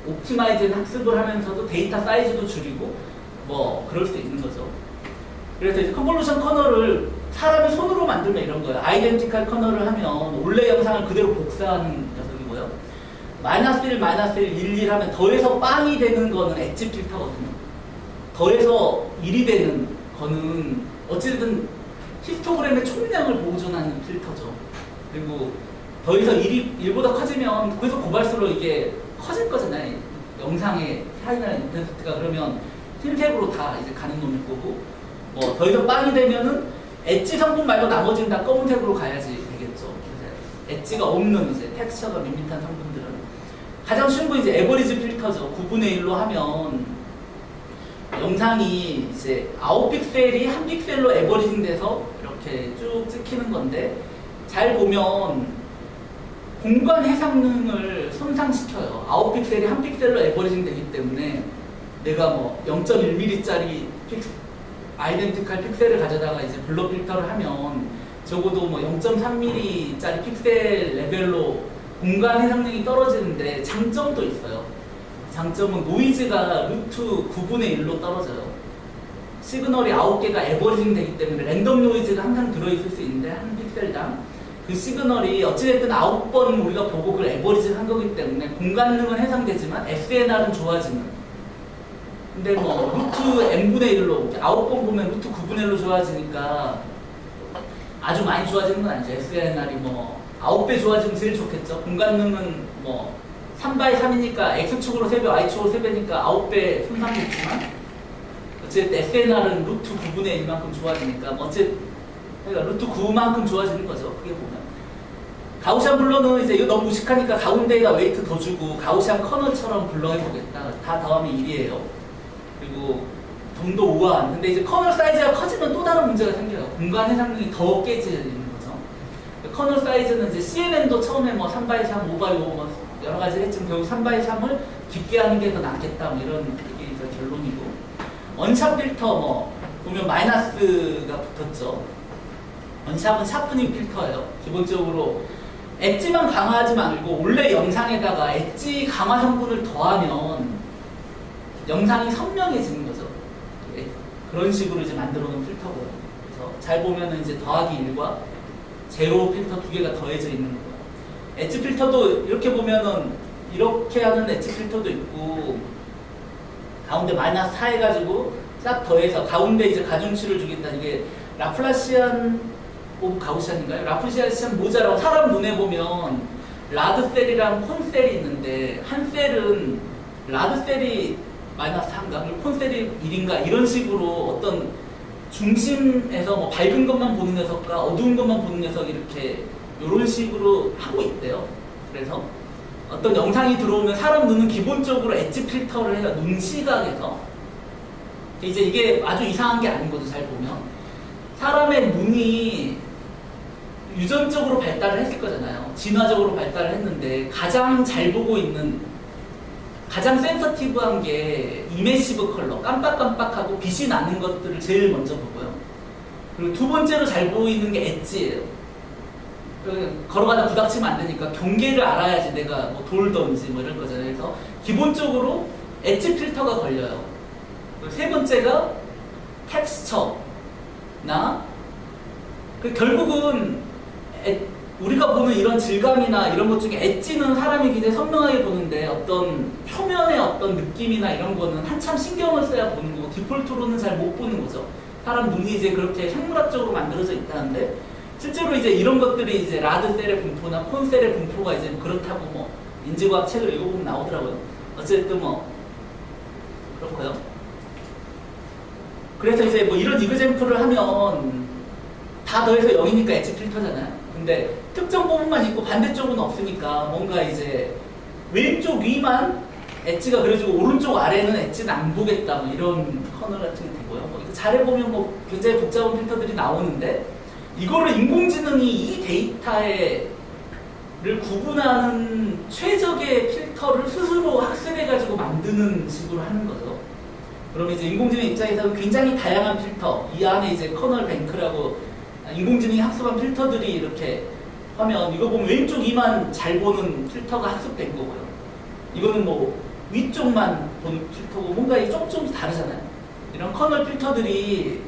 옵티마이즈된 학습을 하면서도 데이터 사이즈도 줄이고 뭐 그럴 수 있는 거죠. 그래서 이제 컨볼루션 커널을 사람이 손으로 만들면 이런 거예요. 아이덴티컬 커널을 하면 원래 영상을 그대로 복사하는 녀석이고요. -1, -1, 1 하면 더해서 빵이 되는 거는 엣지 필터거든요. 더해서 1이 되는 거는 어쨌든 히스토그램의 총량을 보존하는 필터죠. 그리고 더해서 1보다 커지면 거기서 고발수록 이게 커질 거잖아요. 영상의 사이나 인텐시티가. 그러면 흰색으로 다 이제 가는 놈일 거고, 뭐 더해서 빵이 되면은 엣지 성분 말고 나머지는 다 검은색으로 가야지 되겠죠. 엣지가 없는 이제 텍스처가 밋밋한 성분들은 가장 쉬운 거 이제 에버리지 필터죠. 9분의 1로 하면 영상이 이제 9픽셀이 1픽셀로 에버리징 돼서 이렇게 쭉 찍히는 건데, 잘 보면 공간 해상능을 손상시켜요. 9픽셀이 1픽셀로 에버리징 되기 때문에 내가 뭐 0.1mm짜리 아이덴티컬 픽셀을 가져다가 이제 블러 필터를 하면 적어도 뭐 0.3mm짜리 픽셀 레벨로 공간 해상능이 떨어지는데, 장점도 있어요. 장점은 노이즈가 루트 9분의 1로 떨어져요. 시그널이 9개가 에버리징 되기 때문에 랜덤 노이즈가 항상 들어있을 수 있는데, 한 픽셀당 그 시그널이 어찌됐든 9번 우리가 보고 그걸 에버리징 한 거기 때문에 공간능은 해상되지만 SNR은 좋아지는. 근데 뭐 루트 n분의 1로 9번 보면 루트 9분의 1로 좋아지니까 아주 많이 좋아지는 건 아니죠. SNR이 뭐 9배 좋아지면 제일 좋겠죠. 공간능은 뭐 3x3이니까 X축으로 3배, Y축으로 3배니까 9배 손상됐지만, 어쨌든 SNR은 루트 9분의 1만큼 좋아지니까, 어쨌든 그러니까 루트 9만큼 좋아지는 거죠. 크게 보면. 가우시안 블러는 이제 이거 너무 무식하니까 가운데에다 웨이트 더 주고 가우시안 커널처럼 블러 해보겠다. 다 더하면 1이에요. 그리고 점도 우아한. 근데 이제 커널 사이즈가 커지면 또 다른 문제가 생겨요. 공간 해상능이 더 깨지는 거죠. 커널 사이즈는 이제 CNN도 처음에 뭐 3x3, 5x5 뭐 여러 가지 했지만 결국 3x3을 깊게 하는 게 더 낫겠다. 뭐 이런 게 이제 결론이고. 원샷 필터 뭐 보면 마이너스가 붙었죠. 원샷은 샤프닝 필터예요. 기본적으로 엣지만 강화하지 말고 원래 영상에다가 엣지 강화 성분을 더하면 영상이 선명해지는 거죠. 그런 식으로 이제 만들어 놓은 필터고요. 그래서 잘 보면은 이제 더하기 1과 제로 필터 2개가 더해져 있는 거고요. 엣지 필터도 이렇게 보면은 이렇게 하는 엣지 필터도 있고 가운데 마이너스 4 해가지고 싹 더해서 가운데 이제 가중치를 주겠다. 이게 라플라시안 오브 가우시안인가요? 라플라시안 모자라고 사람 눈에 보면 라드 셀이랑 콘 셀이 있는데 한 셀은 라드 셀이 마이너스 3인가 그리고 콘 셀이 1인가 이런 식으로 어떤 중심에서 뭐 밝은 것만 보는 녀석과 어두운 것만 보는 녀석 이렇게 이런 식으로 하고 있대요. 그래서 어떤 영상이 들어오면 사람 눈은 기본적으로 엣지 필터를 해요. 눈 시각에서. 이제 이게 아주 이상한 게 아닌 거죠. 잘 보면 사람의 눈이 유전적으로 발달을 했을 거잖아요. 진화적으로 발달을 했는데 가장 잘 보고 있는 가장 센서티브한 게 이메시브 컬러, 깜빡깜빡하고 빛이 나는 것들을 제일 먼저 보고요. 그리고 두 번째로 잘 보이는 게 엣지예요. 걸어가다 부닥치면 안 되니까 경계를 알아야지 내가 뭐 돌던지 뭐 이런 거잖아요. 그래서 기본적으로 엣지 필터가 걸려요. 그리고 세 번째가 텍스처나 결국은 우리가 보는 이런 질감이나 이런 것 중에 엣지는 사람이 굉장히 선명하게 보는데 어떤 표면의 어떤 느낌이나 이런 거는 한참 신경을 써야 보는 거고 디폴트로는 잘 못 보는 거죠. 사람 눈이 이제 그렇게 생물학적으로 만들어져 있다는데 실제로 이제 이런 것들이 이제 라드 셀의 분포나 콘 셀의 분포가 이제 그렇다고 뭐 인지과학 책을 읽어보면 나오더라고요. 어쨌든 뭐 그렇고요. 그래서 이제 뭐 이런 이그젬플을 하면 다 더해서 0이니까 엣지 필터잖아요. 근데 특정 부분만 있고 반대쪽은 없으니까 뭔가 이제 왼쪽 위만 엣지가 그려지고 오른쪽 아래는 엣지는 안 보겠다 뭐 이런 커널 같은 게 되고요. 뭐 이거 잘해보면 뭐 굉장히 복잡한 필터들이 나오는데 이거를 인공지능이 이 데이터를 구분하는 최적의 필터를 스스로 학습해가지고 만드는 식으로 하는 거죠. 그러면 이제 인공지능 입장에서는 굉장히 다양한 필터, 이 안에 이제 커널 뱅크라고 인공지능이 학습한 필터들이 이렇게 하면 이거 보면 왼쪽 이만 잘 보는 필터가 학습된 거고요. 이거는 뭐 위쪽만 보는 필터고 뭔가 이게 조금 다르잖아요. 이런 커널 필터들이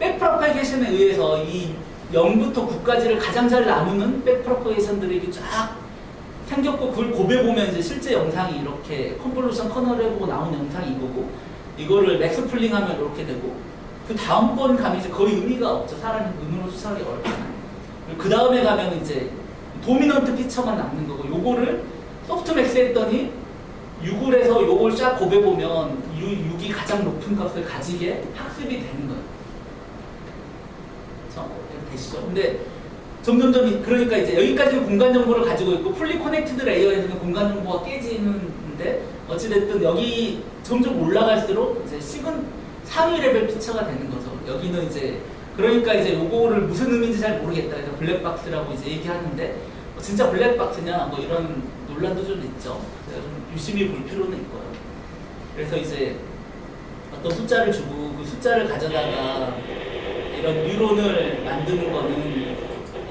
백프로파게이션에 의해서 이 0부터 9까지를 가장 잘 나누는 백프로파게이션들이 이렇게 쫙 생겼고 그걸 곱해보면 이제 실제 영상이 이렇게 컨볼루션 커널 해보고 나온 영상이 이거고 이거를 맥스플링 하면 이렇게 되고 그 다음번 가면 이제 거의 의미가 없죠. 사람이 눈으로 추측하기 어렵잖아요. 그 다음에 가면 이제 도미넌트 피처만 남는 거고 요거를 소프트맥스 했더니 6을 해서 요걸 쫙 곱해보면 6이 가장 높은 값을 가지게 학습이 되는 거예요. 그렇죠? 되시죠? 근데 점점점 그러니까 이제 여기까지는 공간 정보를 가지고 있고 풀리 커넥티드 레이어에서는 공간 정보가 깨지는데 어찌됐든 여기 점점 올라갈수록 이제 상위 레벨 피처가 되는 거죠. 여기는 이제 그러니까 이제 요거를 무슨 의미인지 잘 모르겠다. 그래서 블랙박스라고 이제 얘기하는데 진짜 블랙박스냐 뭐 이런 논란도 좀 있죠. 그래서 좀 유심히 볼 필요는 있고요. 그래서 이제 어떤 숫자를 주고 그 숫자를 가져다가 이런 뉴런을 만드는 거는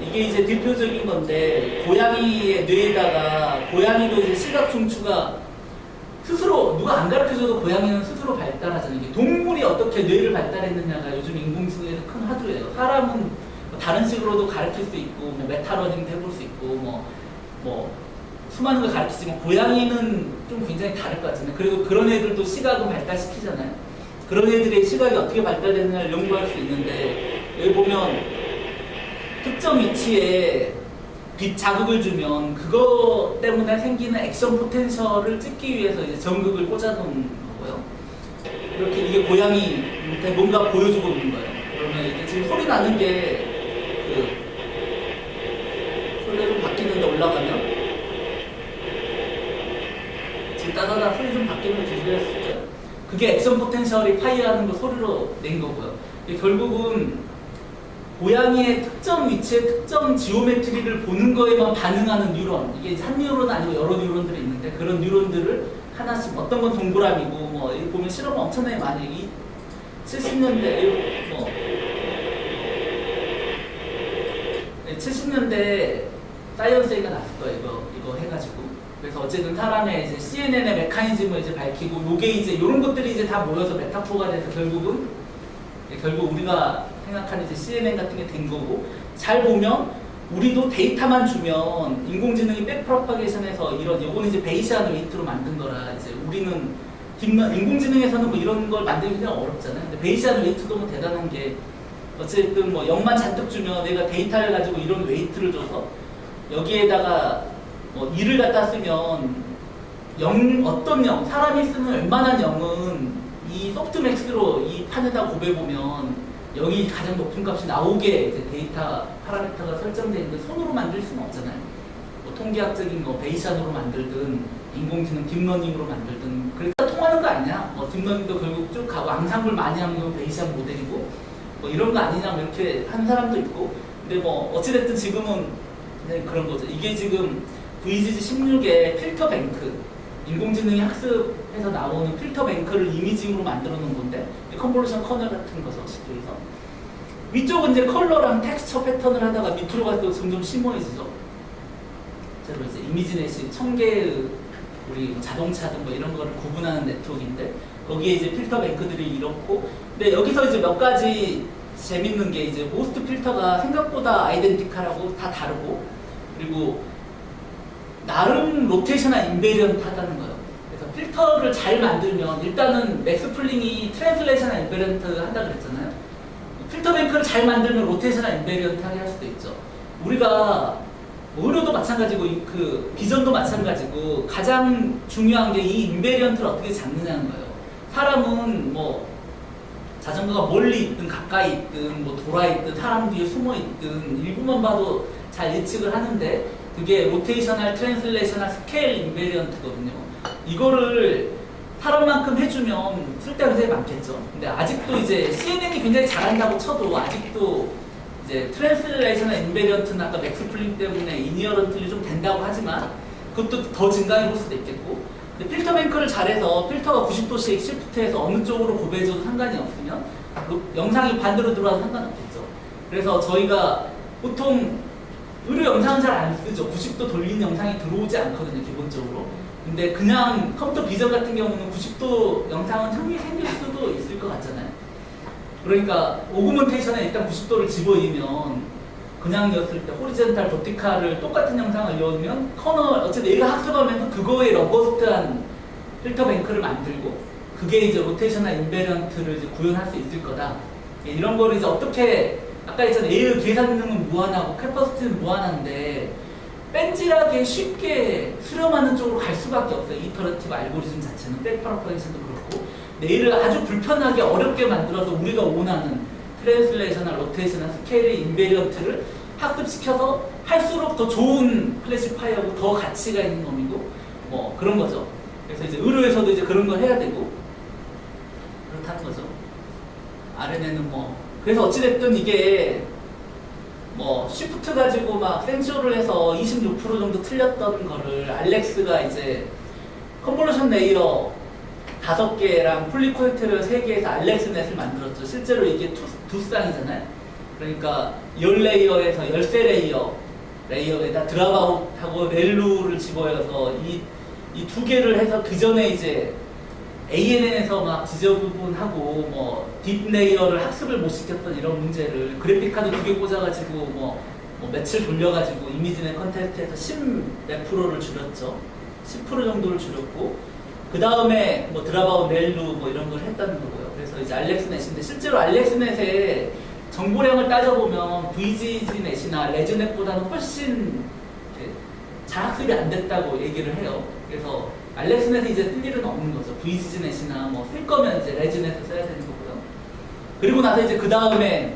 이게 이제 대표적인 건데 고양이의 뇌에다가 고양이도 이제 시각 중추가 스스로 누가 안 가르쳐줘도 고양이는 스스로 발달하잖아요. 이게 동물이 어떻게 뇌를 발달했느냐가 요즘 인공지능에서 큰 화두예요. 사람은 뭐 다른 식으로도 가르칠 수 있고 뭐 메타러닝도 해볼 수 있고 뭐 수많은 걸 가르치지만 고양이는 좀 굉장히 다를 것 같은데 그리고 그런 애들도 시각은 발달시키잖아요. 그런 애들의 시각이 어떻게 발달되느냐를 연구할 수 있는데 여기 보면 특정 위치에 빛 자극을 주면 그거 때문에 생기는 액션 포텐셜을 찍기 위해서 이제 전극을 꽂아놓은 거고요. 이렇게 이게 고양이한테 뭔가 보여주고 있는 거예요. 그러면 이게 지금 소리 나는 게 소리가 좀 바뀌는데 올라가면 지금 따다다 소리 좀 바뀌면 조심했을 거예요. 그게 액션 포텐셜이 파이어하는 거 소리로 낸 거고요. 결국은 고양이의 특정 위치의 특정 지오메트리를 보는 거에만 반응하는 뉴런, 이게 한 뉴런은 아니고 여러 뉴런들이 있는데 그런 뉴런들을 하나씩 어떤 건 동그라미고 뭐 여기 보면 실험 엄청나게 많이 이 70년대 뭐 70년대 사이언스 얘기가 났을 거예요. 이거 해가지고 그래서 어쨌든 사람의 이제 CNN의 메커니즘을 이제 밝히고 요게 이제 이런 것들이 이제 다 모여서 메타포가 돼서 결국 우리가 생각하는 이제 CNN 같은 게 된 거고 잘 보면 우리도 데이터만 주면 인공지능이 백프로파게이션에서 이런 요거는 이제 베이시안 웨이트로 만든 거라 이제 우리는 인공지능에서는 뭐 이런 걸 만들기 그냥 어렵잖아요. 근데 베이시안 웨이트도 뭐 대단한 게 어쨌든 뭐 0만 잔뜩 주면 내가 데이터를 가지고 이런 웨이트를 줘서 여기에다가 뭐 2를 갖다 쓰면 0, 어떤 0, 사람이 쓰는 웬만한 0은 이 소프트맥스로 이 판에다 곱해보면 0이 가장 높은 값이 나오게 이제 데이터 파라미터가 설정되어 있는데 손으로 만들 수는 없잖아요. 뭐 통계학적인 거 베이시안으로 만들든 인공지능 딥러닝으로 만들든 그래서 통하는 거 아니냐? 뭐 딥러닝도 결국 쭉 가고 앙상블 많이 하는 건 베이시안 모델이고 뭐 이런 거 아니냐 뭐 이렇게 하는 사람도 있고 근데 뭐 어찌됐든 지금은 그냥 그런 거죠. 이게 지금 VGG 16의 필터 뱅크 인공지능이 학습해서 나오는 필터 뱅크를 이미징으로 만들어 놓은 건데 컨볼루션 커널 같은 거죠. 쉽게 해서 위쪽은 이제 컬러랑 텍스처 패턴을 하다가 밑으로 갈수록 점점 심오해지죠. 제로 이제 이미지넷이 1000개의 우리 자동차든 뭐 이런 거를 구분하는 네트워크인데 거기에 이제 필터 뱅크들이 이렇고 근데 여기서 이제 몇 가지 재밌는 게 이제 모스트 필터가 생각보다 아이덴티컬하고 다 다르고 그리고 나름 로테이션한 인베리언트 하다는 거예요. 그래서 필터를 잘 만들면 일단은 맥스 플링이 트랜슬레이션한 인베리언트 한다 그랬잖아요. 필터 뱅크를 잘 만들면 로테이션한 인베리언트 하게 할 수도 있죠. 우리가 의료도 마찬가지고 그 비전도 마찬가지고 가장 중요한 게 이 인베리언트를 어떻게 잡느냐는 거예요. 사람은 뭐 자전거가 멀리 있든 가까이 있든 뭐 돌아 있든 사람 뒤에 숨어 있든 일부만 봐도 잘 예측을 하는데 그게 로테이셔널, 트랜슬레이셔널, 스케일 인베리언트거든요. 이거를 사람만큼 해주면 쓸데가 굉장히 많겠죠. 근데 아직도 이제 CNN이 굉장히 잘한다고 쳐도 아직도 이제 트랜슬레이셔널 인베리언트는 아까 맥스 플링 때문에 이니어런트리 좀 된다고 하지만 그것도 더 증가해 볼 수도 있겠고 근데 필터 뱅크를 잘해서 필터가 90도씩 시프트해서 어느 쪽으로 곱해줘도 상관이 없으면 영상이 반대로 들어와도 상관없겠죠. 그래서 저희가 보통 의료 영상은 잘 안 쓰죠. 90도 돌린 영상이 들어오지 않거든요, 기본적으로. 근데 그냥 컴퓨터 비전 같은 경우는 90도 영상은 형이 생길 수도 있을 것 같잖아요. 그러니까 오그먼테이션에 일단 90도를 집어넣으면 그냥 넣었을 때 호리젠탈, 버티칼을 똑같은 영상을 넣으면 커널, 어쨌든 얘가 학습하면서 그거에 러버스트한 필터 뱅크를 만들고 그게 이제 로테이셔널 인베리언트를 이제 구현할 수 있을 거다. 이런 거를 이제 어떻게 아까 했잖아요. A의 계산 능은 무한하고 캐퍼시티는 무한한데 뺀질하게 쉽게 수렴하는 쪽으로 갈 수밖에 없어요. 이터러티브 알고리즘 자체는 백프로파게이션도 그렇고 A를 아주 불편하게 어렵게 만들어서 우리가 원하는 트랜슬레이셔널, 로테이셔널, 스케일의 인베리언트를 학습시켜서 할수록 더 좋은 클래시파이어고 더 가치가 있는 놈이고 뭐 그런 거죠. 그래서 이제 의료에서도 이제 그런 걸 해야 되고 그렇다는 거죠. RNN은 뭐 그래서 어찌됐든 이게 뭐 쉬프트 가지고 막 센쇼를 해서 26% 정도 틀렸던 거를 알렉스가 이제 컨볼루션 레이어 5개랑 풀리 코넥터를 3개에서 알렉스넷을 만들었죠. 실제로 이게 두 쌍이잖아요. 그러니까 10레이어에서 13레이어 레이어에다 드랍아웃하고 렐루를 집어여서 이 두 개를 해서 그 전에 이제 ANN에서 막 지저분하고 뭐 딥레이어를 학습을 못 시켰던 이런 문제를 그래픽카드 2개 꽂아가지고 뭐 며칠 돌려가지고 이미지넷 컨테스트에서 10몇 프로를 줄였죠. 10% 정도를 줄였고 그 다음에 뭐 드랍아웃 렐루 뭐 이런 걸 했다는 거고요. 그래서 이제 알렉스넷인데 실제로 알렉스넷의 정보량을 따져보면 VGG넷이나 레즈넷보다는 훨씬 잘 학습이 안 됐다고 얘기를 해요. 그래서 알렉스넷이 이제 쓸 일은 없는 거죠. VGG넷이나 뭐 쓸 거면 이제 레즈넷을 써야 되는 거고요. 그리고 나서 이제 그 다음에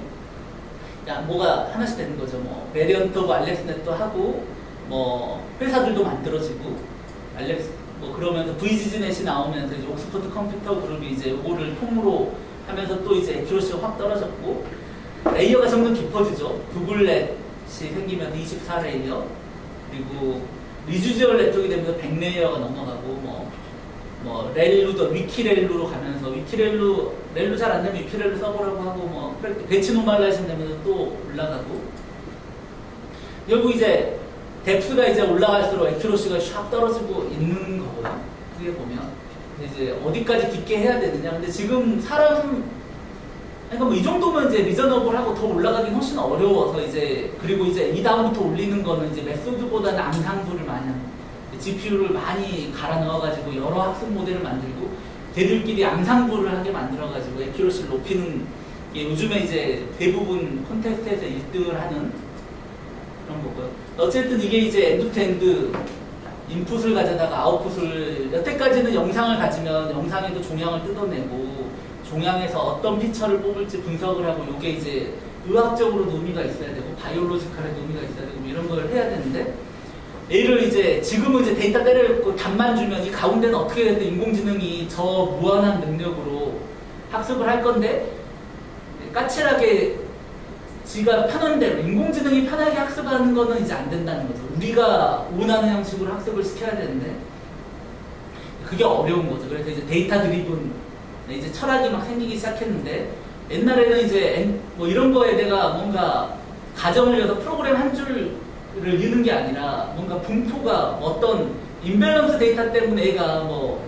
뭐가 하나씩 되는 거죠. 뭐 베리언트 오브 알렉스넷도 하고 뭐 회사들도 만들어지고 뭐 그러면서 VGG넷이 나오면서 이제 옥스퍼드 컴퓨터 그룹이 이제 이거를 통으로 하면서 또 이제 액큐러시가 확 떨어졌고 레이어가 점점 깊어지죠. 구글넷이 생기면서 24레이어 그리고 리주지얼 네트워크가 되면서 100레이어가 넘어가고 뭐 렐루도 위키렐루로 가면서 위키렐루 잘 안 되면 위키렐루 써보라고 하고 뭐 배치 노멀라이션 되면서 또 올라가고 결국 이제 뎁스가 이제 올라갈수록 액큐러시가 샥 떨어지고 있는 거고요. 그게 보면 이제 어디까지 깊게 해야 되느냐. 근데 지금 사람 그러니까 뭐 이 정도면 이제 리저너블하고 더 올라가긴 훨씬 어려워서 이제 그리고 이제 이 다음부터 올리는 거는 이제 메소드보다는 암상수를 많이 합니다. GPU를 많이 갈아 넣어가지고 여러 학습 모델을 만들고 걔들끼리 암상부를 하게 만들어가지고 에큐러시를 높이는 게 요즘에 이제 대부분 콘테스트에서 1등을 하는 그런 거고요. 어쨌든 이게 이제 엔드-투-엔드 인풋을 가져다가 아웃풋을 여태까지는 영상을 가지면 영상에도 종양을 뜯어내고 종양에서 어떤 피처를 뽑을지 분석을 하고 이게 이제 의학적으로도 의미가 있어야 되고 바이올로지컬에도 의미가 있어야 되고 이런 걸 해야 되는데 얘를 이제 지금은 이제 데이터 때려놓고 답만 주면 이 가운데는 어떻게 됐든 인공지능이 저 무한한 능력으로 학습을 할 건데 까칠하게 지가 편한 대로 인공지능이 편하게 학습하는 거는 이제 안 된다는 거죠. 우리가 원하는 형식으로 학습을 시켜야 되는데 그게 어려운 거죠. 그래서 이제 데이터 드리븐 이제 철학이 막 생기기 시작했는데 옛날에는 이제 뭐 이런 거에 내가 뭔가 가정을 여서 프로그램 한 줄을 읽는 게 아니라 뭔가 분포가 어떤 임밸런스 데이터 때문에 애가 뭐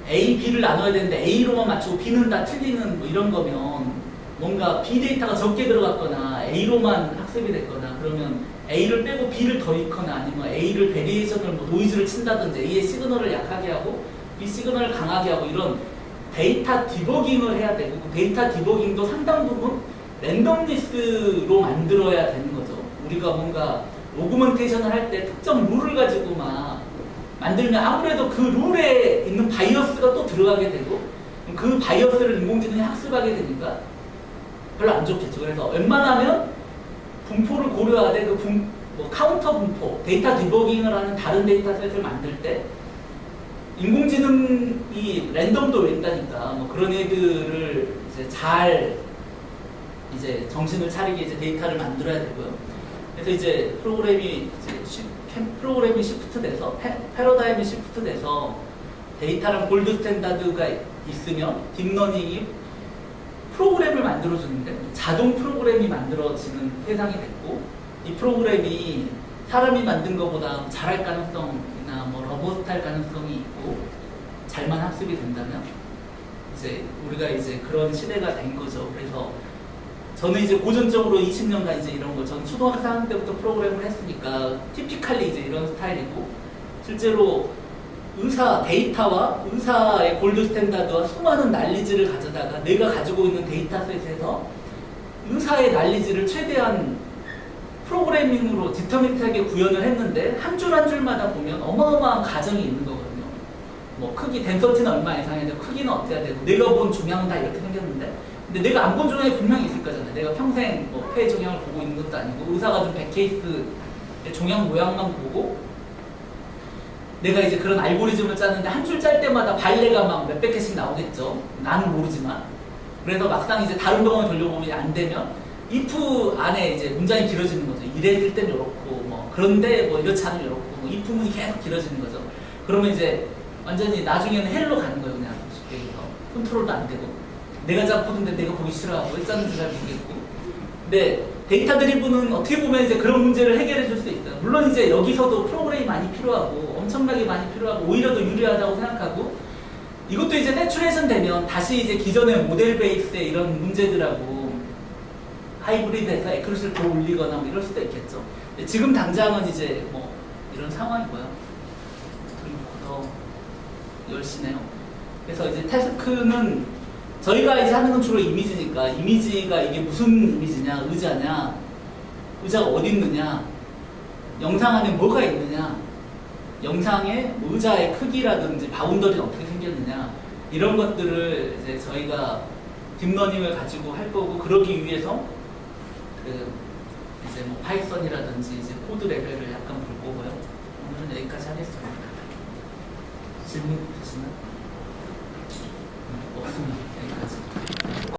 A, B를 나눠야 되는데 A로만 맞추고 B는 다 틀리는 뭐 이런 거면 뭔가 B 데이터가 적게 들어갔거나 A로만 학습이 됐거나 그러면 A를 빼고 B를 더 읽거나 아니면 A를 베리에이션을 뭐 노이즈를 친다든지 A의 시그널을 약하게 하고 B 시그널을 강하게 하고 이런 데이터 디버깅을 해야 되고 그 데이터 디버깅도 상당 부분 랜덤리스로 만들어야 되는 거죠. 우리가 뭔가 오그먼테이션을 할 때 특정 룰을 가지고 막 만들면 아무래도 그 룰에 있는 바이어스가 또 들어가게 되고 그 바이어스를 인공지능이 학습하게 되니까 별로 안 좋겠죠. 그래서 웬만하면 분포를 고려하되 뭐 카운터 분포, 데이터 디버깅을 하는 다른 데이터셋을 만들 때 인공지능이 랜덤도 외운다니까 뭐 그런 애들을 이제 잘 이제 정신을 차리게 이제 데이터를 만들어야 되고요. 그래서 이제 프로그램이 시프트 돼서 패러다임이 시프트 돼서 데이터랑 골드 스탠다드가 있으면 딥러닝이 프로그램을 만들어주는데 자동 프로그램이 만들어지는 세상이 됐고 이 프로그램이 사람이 만든 것보다 잘할 가능성이나 뭐 로봇할 가능성이 있고 잘만 학습이 된다면 이제 우리가 이제 그런 시대가 된 거죠. 그래서 저는 이제 고전적으로 20년간 이제 이런 거, 전 초등학교 4학년 때부터 프로그램을 했으니까 티피칼리 이제 이런 스타일이고 실제로 의사 데이터와 의사의 골드 스탠다드와 수많은 난리지를 가져다가 내가 가지고 있는 데이터셋에서 의사의 난리지를 최대한 프로그래밍으로 디터미트하게 구현을 했는데 한 줄 한 줄마다 보면 어마어마한 가정이 있는 거거든요. 뭐 크기 덴서티는 얼마 이상해야 되고 크기는 어때야 되고 내가 본 종양은 다 이렇게 생겼는데 근데 내가 안 본 종양이 분명히 있을 거잖아요. 내가 평생 뭐 폐 종양을 보고 있는 것도 아니고 의사가 준 100케이스 종양 모양만 보고 내가 이제 그런 알고리즘을 짰는데 한 줄 짤 때마다 발레가 막 몇백 개씩 나오겠죠. 나는 모르지만. 그래서 막상 이제 다른 병원에 돌려보면 안 되면 if 안에 이제 문장이 길어지는 거죠. 이랬을 땐 이렇고 뭐 그런데 뭐 이렇지 않으면 이렇고 뭐 if문이 계속 길어지는 거죠. 그러면 이제 완전히 나중에는 헬로 가는 거예요. 그냥 쉽게 해서 컨트롤도 안 되고 내가 짠 코드인데 내가 보기 싫어하고 왜 짰는지 잘 모르겠고 근데 데이터 드리븐은 어떻게 보면 이제 그런 문제를 해결해 줄 수 있어요. 물론 이제 여기서도 프로그램이 많이 필요하고 엄청나게 많이 필요하고 오히려 더 유리하다고 생각하고 이것도 이제 세츄레이션 되면 다시 이제 기존의 모델 베이스의 이런 문제들하고 하이브리드해서 에크루시를 더 올리거나 뭐 이럴 수도 있겠죠. 지금 당장은 이제 뭐 이런 상황이고요. 더 열심해요. 그래서 이제 태스크는 저희가 이제 하는 건 주로 이미지니까 이미지가 이게 무슨 이미지냐, 의자냐, 의자가 어디 있느냐, 영상 안에 뭐가 있느냐, 영상의 의자의 크기라든지 바운더리는 어떻게 생겼느냐 이런 것들을 이제 저희가 딥러닝을 가지고 할 거고 그러기 위해서 그 이제 뭐 파이썬이라든지 이제 코드 레벨을 약간 볼 거고요. 오늘은 여기까지 하겠습니다. 질문 있으시나요? 없습니다. 여기까지.